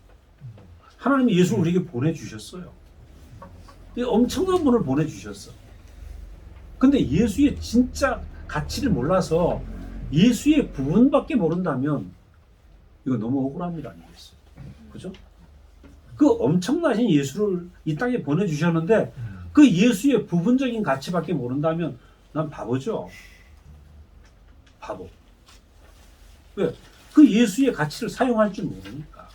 하나님이 예수를 우리에게 보내주셨어요. 엄청난 분을 보내주셨어. 근데 예수의 진짜 가치를 몰라서 예수의 부분밖에 모른다면 이거 너무 억울한 일 아니겠어요? 그죠? 그 엄청나신 예수를 이 땅에 보내주셨는데 그 예수의 부분적인 가치밖에 모른다면 난 바보죠. 바보. 왜? 그 예수의 가치를 사용할 줄 모르니까.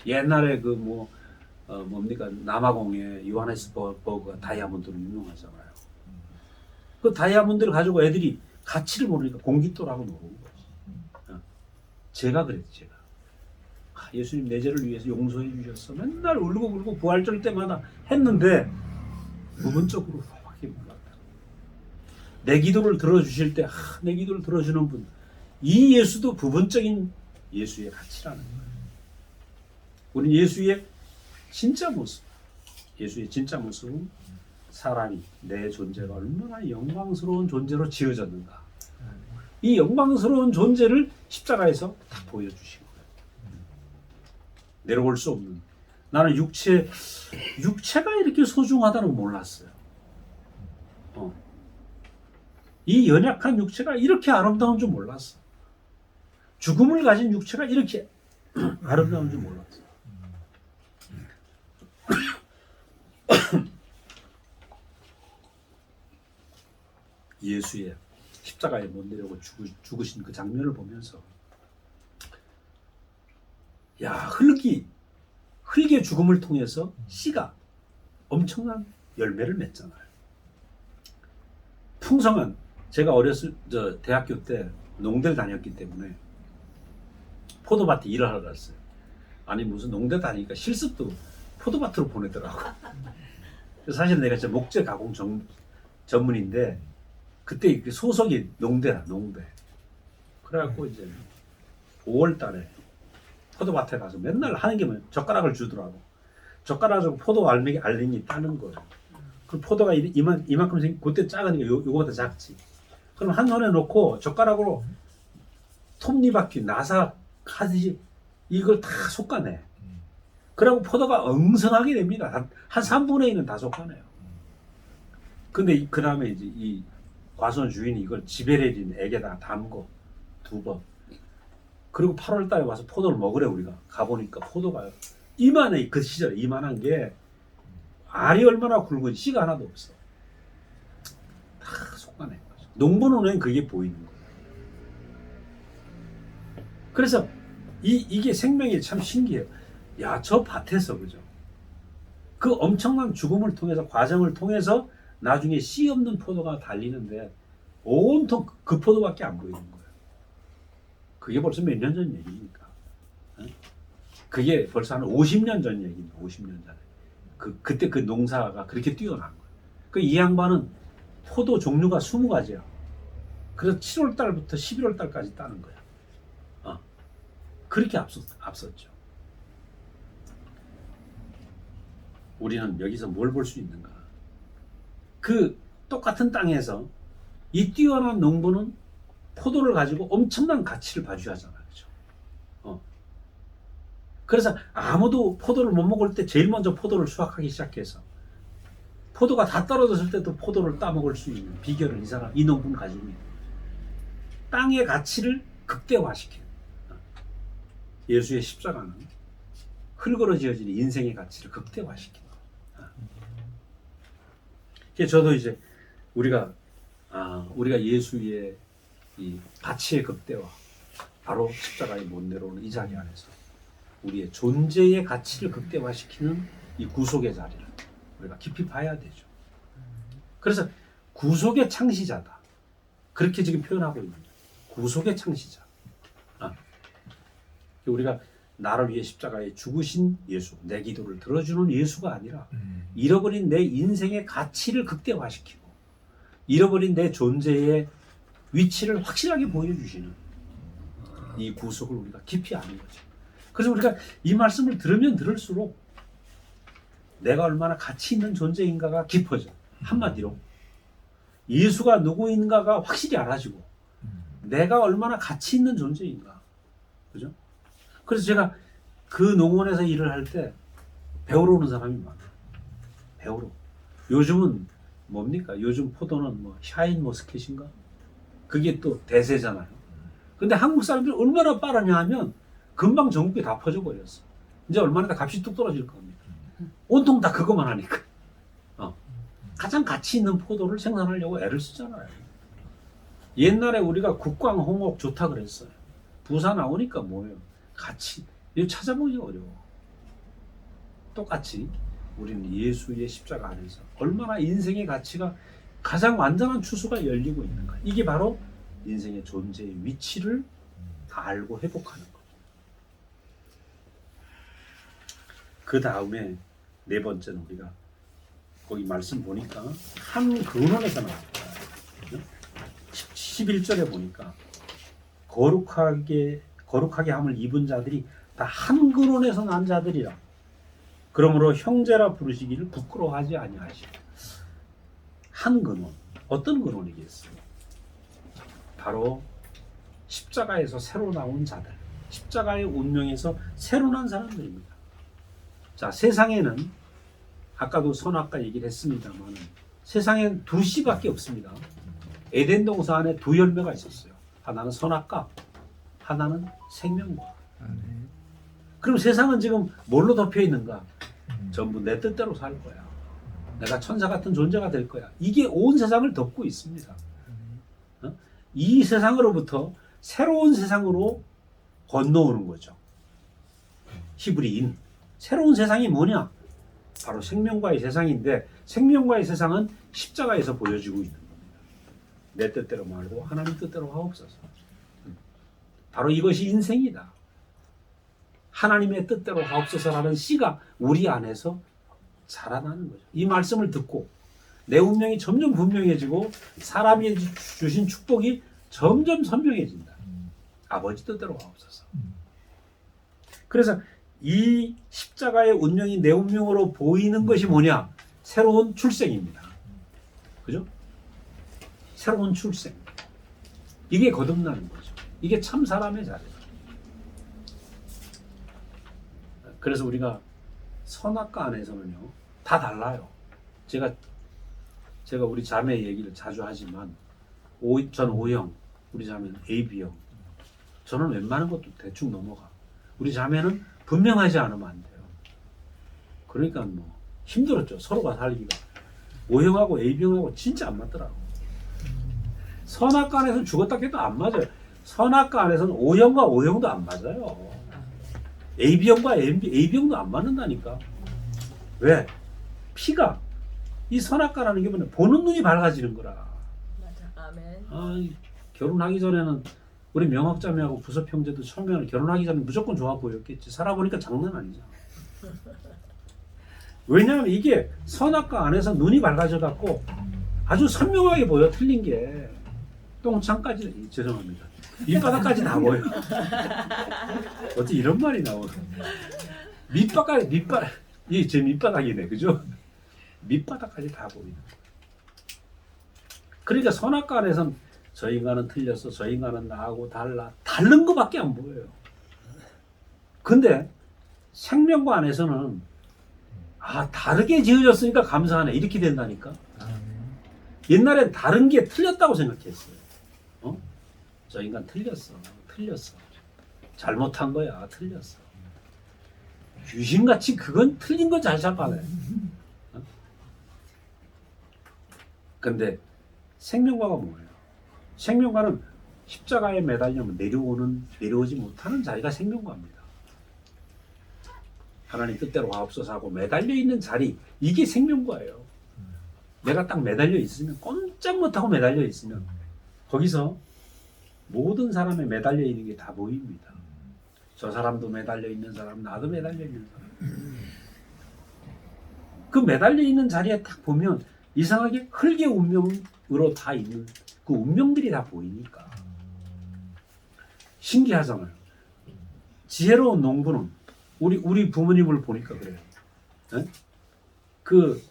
옛날에 뭡니까? 남아공의 요하네스버그가 다이아몬드로 유명하잖아요. 그 다이아몬드를 가지고 애들이 가치를 모르니까 공깃돌하고 노는 거지. 제가 그랬지, 제가. 예수님 내 죄를 위해서 용서해 주셨어. 맨날 울고 부활절 때마다 했는데 부분적으로 밖에 몰랐다. 내 기도를 들어주실 때 내 기도를 들어주는 분, 이 예수도 부분적인 예수의 가치라는 거예요. 우리는 예수의 진짜 모습, 예수의 진짜 모습은 사람이 내 존재가 얼마나 영광스러운 존재로 지어졌는가. 이 영광스러운 존재를 십자가에서 다 보여주신 거예요. 내려올 수 없는. 나는 육체가 이렇게 소중하다는 걸 몰랐어요. 이 연약한 육체가 이렇게 아름다운 줄 몰랐어. 죽음을 가진 육체가 이렇게 아름다운 줄 몰랐어. 예수의 십자가에 못 내려고 죽으신 그 장면을 보면서 흙의 죽음을 통해서 씨가 엄청난 열매를 맺잖아요. 풍성한, 제가 대학교 때 농대를 다녔기 때문에 포도밭에 일을 하러 갔어요. 아니 무슨 농대 다니니까 실습도 포도밭으로 보내더라고. 사실 내가 진짜 목재 가공 전문인데 그때 소속이 농대라, 농대. 그래갖고 이제 5월 달에 포도밭에 가서 맨날 하는 게 뭐냐, 젓가락을 주더라고. 젓가락으로 포도 알맹이 따는 거예요. 그 포도가 이만큼 그때 작으니까 요거보다 작지. 그럼 한 손에 놓고 젓가락으로 톱니바퀴 나사 하듯이 이걸 다 솎아내. 그리고 포도가 엉성하게 됩니다. 한 3분의 1은 다 솎아내요. 근데 그 다음에 이제 이 과수원 주인이 이걸 지베레린 액에다가 담고 2번. 그리고 8월 달에 와서 포도를 먹으래. 우리가 가보니까 포도가 이만해. 그 시절에 이만한 게 알이 얼마나 굵은지 씨가 하나도 없어. 다 솎아낸 거죠. 농부 눈에는 그게 보이는 거예요. 그래서 이게 생명이 참 신기해요. 저 밭에서, 그죠? 그 엄청난 죽음을 통해서 과정을 통해서 나중에 씨 없는 포도가 달리는데 온통 그 포도밖에 안 보이는 거예요. 그게 벌써 몇 년 전 얘기니까. 그게 벌써 한 50년 전 얘기입니다. 50년 전에. 그때 그 농사가 그렇게 뛰어난 거예요. 이 양반은 포도 종류가 20가지야. 그래서 7월 달부터 11월 달까지 따는 거야. 그렇게 앞섰죠. 우리는 여기서 뭘 볼 수 있는가? 그 똑같은 땅에서 이 뛰어난 농부는 포도를 가지고 엄청난 가치를 발휘하잖아요. 그렇죠? 그래서 아무도 포도를 못 먹을 때 제일 먼저 포도를 수확하기 시작해서 포도가 다 떨어졌을 때도 포도를 따먹을 수 있는 비결을 이 농부는 가지고 있는 거예요. 땅의 가치를 극대화시키는 예수의 십자가는 흙으로 지어진 인생의 가치를 극대화시키는 거예요. 그래서 저도 이제 우리가 예수의 이 가치의 극대화, 바로 십자가의 못 내려오는 이 자리 안에서 우리의 존재의 가치를 극대화시키는 이 구속의 자리를 우리가 깊이 봐야 되죠. 그래서 구속의 창시자다. 그렇게 지금 표현하고 있는 거예요. 구속의 창시자. 우리가 나를 위해 십자가에 죽으신 예수, 내 기도를 들어주는 예수가 아니라 잃어버린 내 인생의 가치를 극대화시키고 잃어버린 내 존재의 위치를 확실하게 보여주시는 이 구속을 우리가 깊이 아는 거죠. 그래서 우리가 이 말씀을 들으면 들을수록 내가 얼마나 가치 있는 존재인가가 깊어져. 한마디로 예수가 누구인가가 확실히 알아지고 내가 얼마나 가치 있는 존재인가. 그죠? 그래서 제가 그 농원에서 일을 할 때 배우러 오는 사람이 많아요. 배우러. 요즘은 뭡니까? 요즘 포도는 뭐 샤인 머스켓인가? 그게 또 대세잖아요. 근데 한국 사람들이 얼마나 빠르냐 하면 금방 전국에 다 퍼져 버렸어. 이제 얼마나 다 값이 뚝 떨어질 겁니다. 온통 다 그것만 하니까. 가장 가치 있는 포도를 생산하려고 애를 쓰잖아요. 옛날에 우리가 국광, 홍옥 좋다 그랬어요. 부산 나오니까 뭐예요? 가치. 이거 찾아보기 어려워. 똑같이 우리는 예수의 십자가 안에서 얼마나 인생의 가치가 가장 완전한 추수가 열리고 있는가. 이게 바로 인생의 존재의 위치를 다 알고 회복하는 거죠. 그 다음에 네 번째는 우리가 거기 말씀 보니까 한 근원에서 나왔다. 11절에 보니까 거룩하게 함을 입은 자들이 다 한 근원에서 난 자들이라. 그러므로 형제라 부르시기를 부끄러워하지 아니하시고. 한 근원. 어떤 근원이겠어요? 바로 십자가에서 새로 나온 자들. 십자가의 운명에서 새로 난 사람들입니다. 자, 세상에는 아까도 선악과 얘기를 했습니다만 세상엔 두 씨밖에 없습니다. 에덴 동산 안에 두 열매가 있었어요. 하나는 선악과, 하나는 생명과. 그럼 세상은 지금 뭘로 덮여 있는가? 전부 내 뜻대로 살 거야. 내가 천사 같은 존재가 될 거야. 이게 온 세상을 덮고 있습니다. 이 세상으로부터 새로운 세상으로 건너오는 거죠. 히브리인. 새로운 세상이 뭐냐? 바로 생명과의 세상인데 생명과의 세상은 십자가에서 보여지고 있는 겁니다. 내 뜻대로 말고 하나님 뜻대로 하옵소서. 바로 이것이 인생이다. 하나님의 뜻대로 하옵소서라는 씨가 우리 안에서 자라나는 거죠. 이 말씀을 듣고 내 운명이 점점 분명해지고 사람이 주신 축복이 점점 선명해진다. 아버지 뜻대로 하옵소서. 그래서 이 십자가의 운명이 내 운명으로 보이는 것이 뭐냐? 새로운 출생입니다. 그죠? 새로운 출생. 이게 거듭나는 거죠. 이게 참 사람의 자리다. 그래서 우리가 선악과 안에서는요, 다 달라요. 제가 우리 자매 얘기를 자주 하지만, 전 O형, 우리 자매는 AB형. 저는 웬만한 것도 대충 넘어가. 우리 자매는 분명하지 않으면 안 돼요. 그러니까 뭐 힘들었죠. 서로가 살기가. O형하고 AB형하고 진짜 안 맞더라고. 선악과 안에서는 죽었다 깨도 안 맞아요. 선악과 안에서는 O형과 O형도 안 맞아요. AB형과 AB형도 안 맞는다니까. 왜? 피가 이 선악과라는 게 뭐냐 보는 눈이 밝아지는 거라. 맞아. 아멘. 결혼하기 전에는 우리 명학자매하고 부섭 형제도 처음에는 결혼하기 전에 무조건 좋아 보였겠지. 살아보니까 장난 아니잖아. 왜냐하면 이게 선악과 안에서 눈이 밝아져 갖고 아주 선명하게 보여. 틀린 게 똥창까지 죄송합니다. 밑바닥까지 다 보여. 어째 이런 말이 나오나? 이게 제 밑바닥이네, 그죠? 밑바닥까지 다 보이는. 그러니까 선악과 안에서는 저 인간은 틀렸어, 저 인간은 나하고 달라, 다른 거밖에 안 보여요. 근데 생명과 안에서는 다르게 지어졌으니까 감사하네 이렇게 된다니까. 옛날엔 다른 게 틀렸다고 생각했어요. 저 인간 틀렸어. 잘못한 거야. 틀렸어. 귀신같이 그건 틀린 거 잘 잡아내. 근데 생명과가 뭐예요? 생명과는 십자가에 매달리면 내려오지 못하는 자리가 생명과입니다. 하나님 뜻대로 하옵소서 하고 매달려 있는 자리, 이게 생명과예요. 내가 딱 매달려 있으면, 꼼짝 못하고 매달려 있으면 거기서 모든 사람에 매달려 있는 게 다 보입니다. 저 사람도 매달려 있는 사람, 나도 매달려 있는 사람. 그 매달려 있는 자리에 딱 보면 이상하게 흙의 운명으로 다 있는 그 운명들이 다 보이니까 신기하잖아요. 지혜로운 농부는 우리 부모님을 보니까 그래요. 네? 그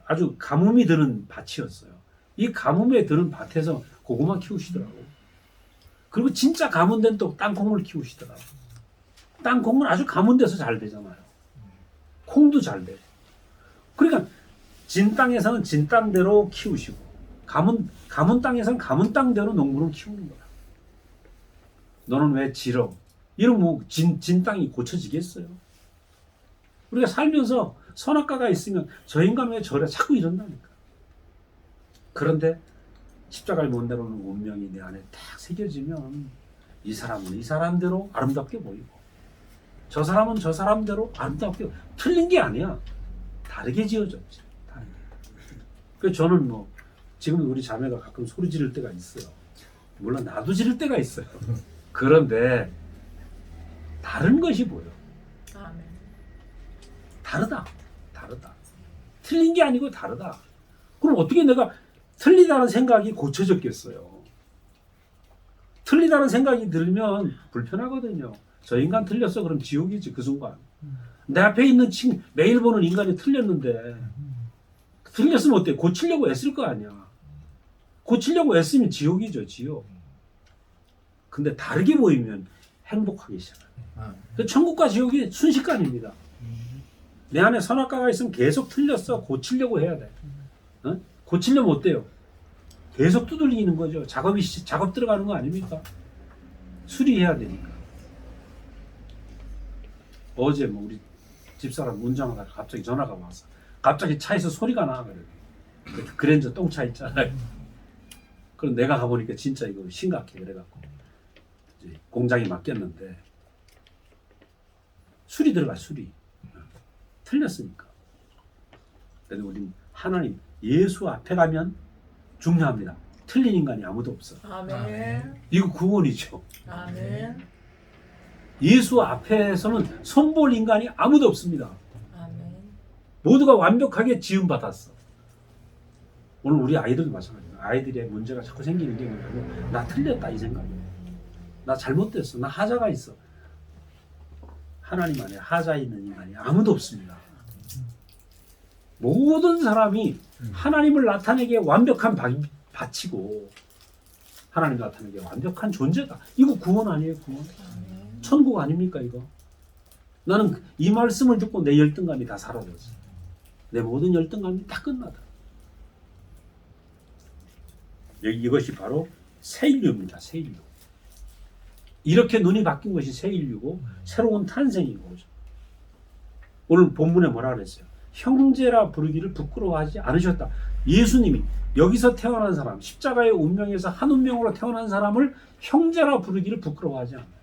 아주 가뭄이 드는 밭이었어요. 이 가뭄에 드는 밭에서 고구마 키우시더라고. 그리고 진짜 가문 된 또 땅콩을 키우시더라고. 땅콩은 아주 가문 돼서 잘 되잖아요. 콩도 잘 돼. 그러니까 진 땅에서는 진 땅대로 키우시고 가문 땅에서는 가문 땅대로 농부를 키우는 거야. 너는 왜 지러? 이러면 진 땅이 고쳐지겠어요? 우리가 살면서 선악과가 있으면 저 인간 왜 저래? 자꾸 이런다니까. 그런데 십자가를 못 내려오는 운명이 내 안에 딱 새겨지면 이 사람은 이 사람대로 아름답게 보이고 저 사람은 저 사람대로 아름답게 틀린 게 아니야. 다르게 지어졌지. 다르게. 그래서 저는 지금 우리 자매가 가끔 소리 지를 때가 있어요. 물론 나도 지를 때가 있어요. 그런데 다른 것이 보여. 아멘. 다르다. 틀린 게 아니고 다르다. 그럼 어떻게 내가 틀리다는 생각이 고쳐졌겠어요? 틀리다는 생각이 들면 불편하거든요. 저 인간 틀렸어. 그럼 지옥이지 그 순간. 내 앞에 있는 매일 보는 인간이 틀렸는데 틀렸으면 어때? 고치려고 애쓸 거 아니야. 고치려고 애쓰면 지옥이죠. 지옥. 근데 다르게 보이면 행복하기 시작해요. 천국과 지옥이 순식간입니다. 내 안에 선악과가 있으면 계속 틀렸어. 고치려고 해야 돼. 고치려면 어때요? 계속 두들기는 거죠. 작업 들어가는 거 아닙니까? 수리해야 되니까. 어제 우리 집사람 운전하다가 갑자기 전화가 와서 갑자기 차에서 소리가 나. 그래. 그랜저 똥차 있잖아요. 그럼 내가 가보니까 진짜 이거 심각해. 그래갖고 이제 공장에 맡겼는데 수리 들어가. 수리. 틀렸으니까. 그래서 우린 하나님 예수 앞에 가면 중요합니다. 틀린 인간이 아무도 없어. 아멘. 이거 구원이죠. 아멘. 예수 앞에서는 손볼 인간이 아무도 없습니다. 아멘. 모두가 완벽하게 지음받았어. 오늘 우리 아이들도 마찬가지예요. 아이들의 문제가 자꾸 생기는 게 뭐냐면 나 틀렸다 이 생각이에요. 나 잘못됐어. 나 하자가 있어. 하나님 안에 하자 있는 인간이 아무도 없습니다. 모든 사람이 하나님을 나타내기에 완벽한 밭이고 하나님 나타내기에 완벽한 존재다. 이거 구원 아니에요? 구원? 천국 아닙니까 이거? 나는 이 말씀을 듣고 내 열등감이 다 사라졌어. 내 모든 열등감이 다 끝나다. 이것이 바로 새 인류입니다. 새 인류. 이렇게 눈이 바뀐 것이 새 인류고 새로운 탄생인 거죠. 오늘 본문에 뭐라 그랬어요? 형제라 부르기를 부끄러워하지 않으셨다. 예수님이 여기서 태어난 사람, 십자가의 운명에서 한 운명으로 태어난 사람을 형제라 부르기를 부끄러워하지 않아요.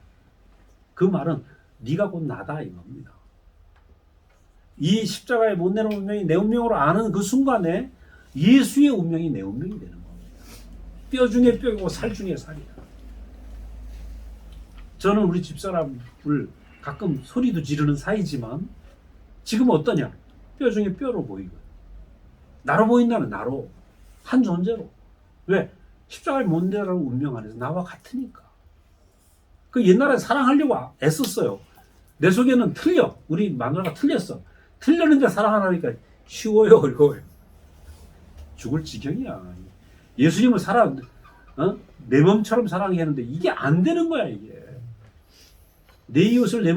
그 말은 네가 곧 나다 이겁니다. 이 십자가에 못 내는 운명이 내 운명으로 아는 그 순간에 예수의 운명이 내 운명이 되는 겁니다. 뼈 중에 뼈이고 살 중에 살이야. 저는 우리 집사람을 가끔 소리도 지르는 사이지만 지금 어떠냐? 뼈 중에 뼈로 보이고 나로 보인다면 나로 한 존재로. 왜? 십자가에 못 내라는 운명 안에서 나와 같으니까. 그 옛날에 사랑하려고 애썼어요. 내 속에는 틀려. 우리 마누라가 틀렸어. 틀렸는데 사랑하니까 쉬워요, 어려워요. 죽을 지경이야. 예수님을 내 몸처럼 사랑해야 하는데 이게 안 되는 거야, 이게. 내 이웃을 내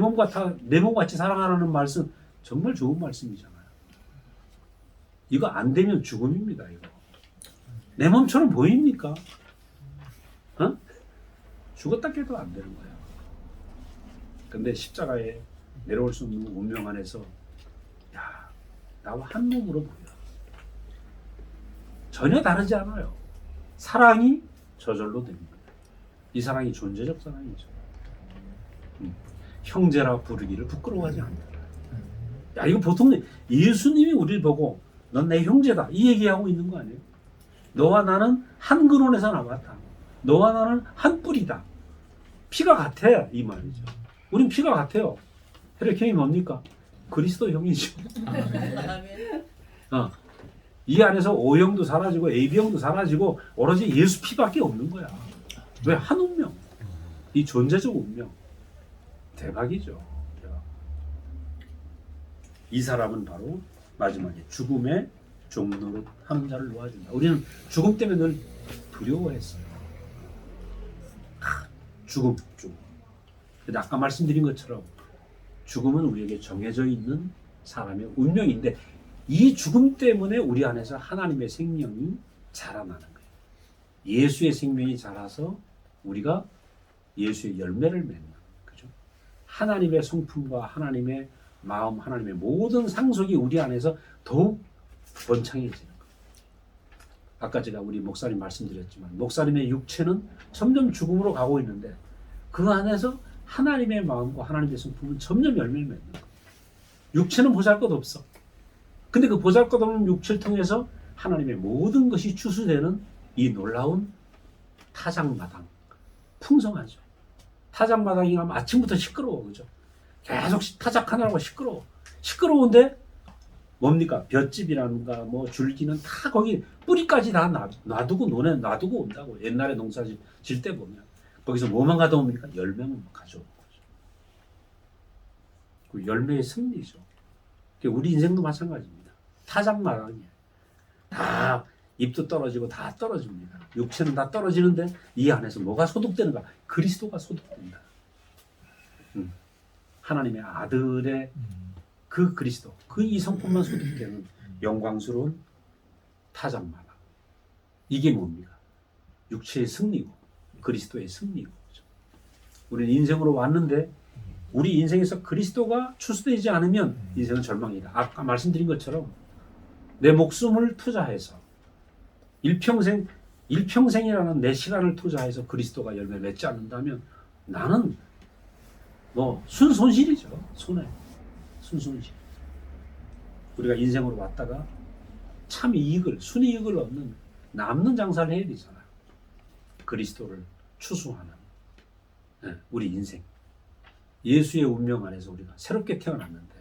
몸같이 사랑하라는 말씀 정말 좋은 말씀이잖아요. 이거 안 되면 죽음입니다, 이거. 내 몸처럼 보입니까? 죽었다 깨도 안 되는 거야. 근데 십자가에 내려올 수 없는 운명 안에서 야, 나와 한 몸으로 보여. 전혀 다르지 않아요. 사랑이 저절로 됩니다. 이 사랑이 존재적 사랑이죠. 형제라 부르기를 부끄러워하지 않는다. 야, 이거 보통 예수님이 우리를 보고 넌 내 형제다 이 얘기하고 있는 거 아니에요? 너와 나는 한 근원에서 나왔다. 너와 나는 한 뿌리다. 피가 같아 이 말이죠. 우린 피가 같아요. 혈액형이 뭡니까? 그리스도 형이죠. 아멘. 이 안에서 O형도 사라지고 AB형도 사라지고 오로지 예수 피밖에 없는 거야. 왜? 한 운명. 이 존재적 운명. 대박이죠. 이 사람은 바로 마지막에 죽음의 종로로 한 자를 놓아준다. 우리는 죽음 때문에 늘 두려워했어요. 죽음. 근데 아까 말씀드린 것처럼 죽음은 우리에게 정해져 있는 사람의 운명인데 이 죽음 때문에 우리 안에서 하나님의 생명이 자라나는 거예요. 예수의 생명이 자라서 우리가 예수의 열매를 맺는 거죠. 하나님의 성품과 하나님의 마음, 하나님의 모든 상속이 우리 안에서 더욱 번창해지는 거예요. 아까 제가 우리 목사님 말씀드렸지만 목사님의 육체는 점점 죽음으로 가고 있는데 그 안에서 하나님의 마음과 하나님의 성품은 점점 열매를 맺는 거예요. 육체는 보잘것없어. 근데 그 보잘것없는 육체를 통해서 하나님의 모든 것이 추수되는 이 놀라운 타작마당. 풍성하죠. 타작마당이 가면 아침부터 시끄러워. 그죠? 계속 타작하느라고 시끄러워. 시끄러운데 뭡니까? 볏짚이라든가 뭐 줄기는 다 거기 뿌리까지 다 놔두고 논에 놔두고 온다고. 옛날에 농사 질 때 보면 거기서 뭐만 가져옵니까? 열매만 가져오는 거죠. 그 열매의 승리죠. 우리 인생도 마찬가지입니다. 타작마당이에요. 다 잎도 떨어지고 다 떨어집니다. 육체는 다 떨어지는데 이 안에서 뭐가 소독되는가? 그리스도가 소독된다. 하나님의 아들의 그 그리스도, 그 이 성품만 소독되는 영광스러운 타작마당. 이게 뭡니까? 육체의 승리고 그리스도의 승리고. 우리는 인생으로 왔는데 우리 인생에서 그리스도가 추수되지 않으면 인생은 절망이다. 아까 말씀드린 것처럼 내 목숨을 투자해서 일평생이라는 내 시간을 투자해서 그리스도가 열매 맺지 않는다면 나는 뭐 순손실이죠. 순손실. 우리가 인생으로 왔다가 참 이익을, 순이익을 얻는 남는 장사를 해야 되잖아요. 그리스도를 추수하는 우리 인생. 예수의 운명 안에서 우리가 새롭게 태어났는데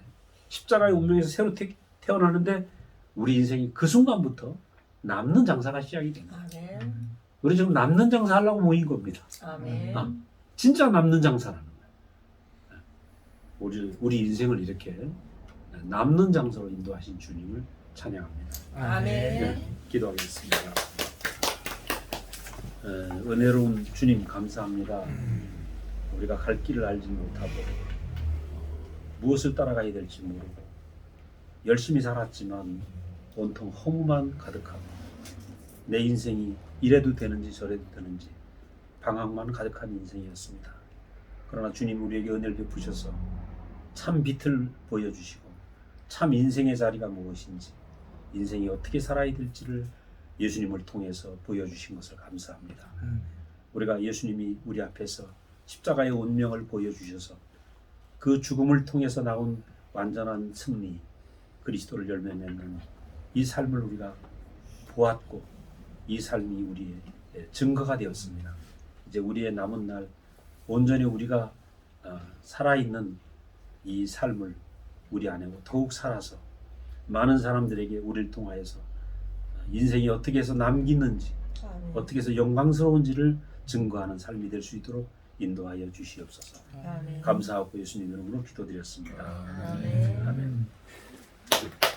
십자가의 운명에서 새로 태어나는데 우리 인생이 그 순간부터 남는 장사가 시작이 됩니다. 아멘. 우리 지금 남는 장사 하려고 모인 겁니다. 아멘. 진짜 남는 장사라는 거예요. 우리 인생을 이렇게 남는 장사로 인도하신 주님을 찬양합니다. 아멘. 네, 기도하겠습니다. 은혜로운 주님 감사합니다. 우리가 갈 길을 알지 못하고 무엇을 따라가야 될지 모르고 열심히 살았지만 온통 허무만 가득하고 내 인생이 이래도 되는지 저래도 되는지 방황만 가득한 인생이었습니다. 그러나 주님 우리에게 은혜를 베푸셔서 참 빛을 보여주시고 참 인생의 자리가 무엇인지 인생이 어떻게 살아야 될지를 예수님을 통해서 보여주신 것을 감사합니다. 우리가 예수님이 우리 앞에서 십자가의 운명을 보여주셔서 그 죽음을 통해서 나온 완전한 승리, 그리스도를 열매 맺는 이 삶을 우리가 보았고 이 삶이 우리의 증거가 되었습니다. 이제 우리의 남은 날 온전히 우리가 살아있는 이 삶을 우리 안에 더욱 살아서 많은 사람들에게 우리를 통하여서 인생이 어떻게 해서 남기는지 아멘. 어떻게 해서 영광스러운지를 증거하는 삶이 될 수 있도록 인도하여 주시옵소서. 아멘. 감사하고 예수님 이름으로 기도드렸습니다. 아멘. 아멘.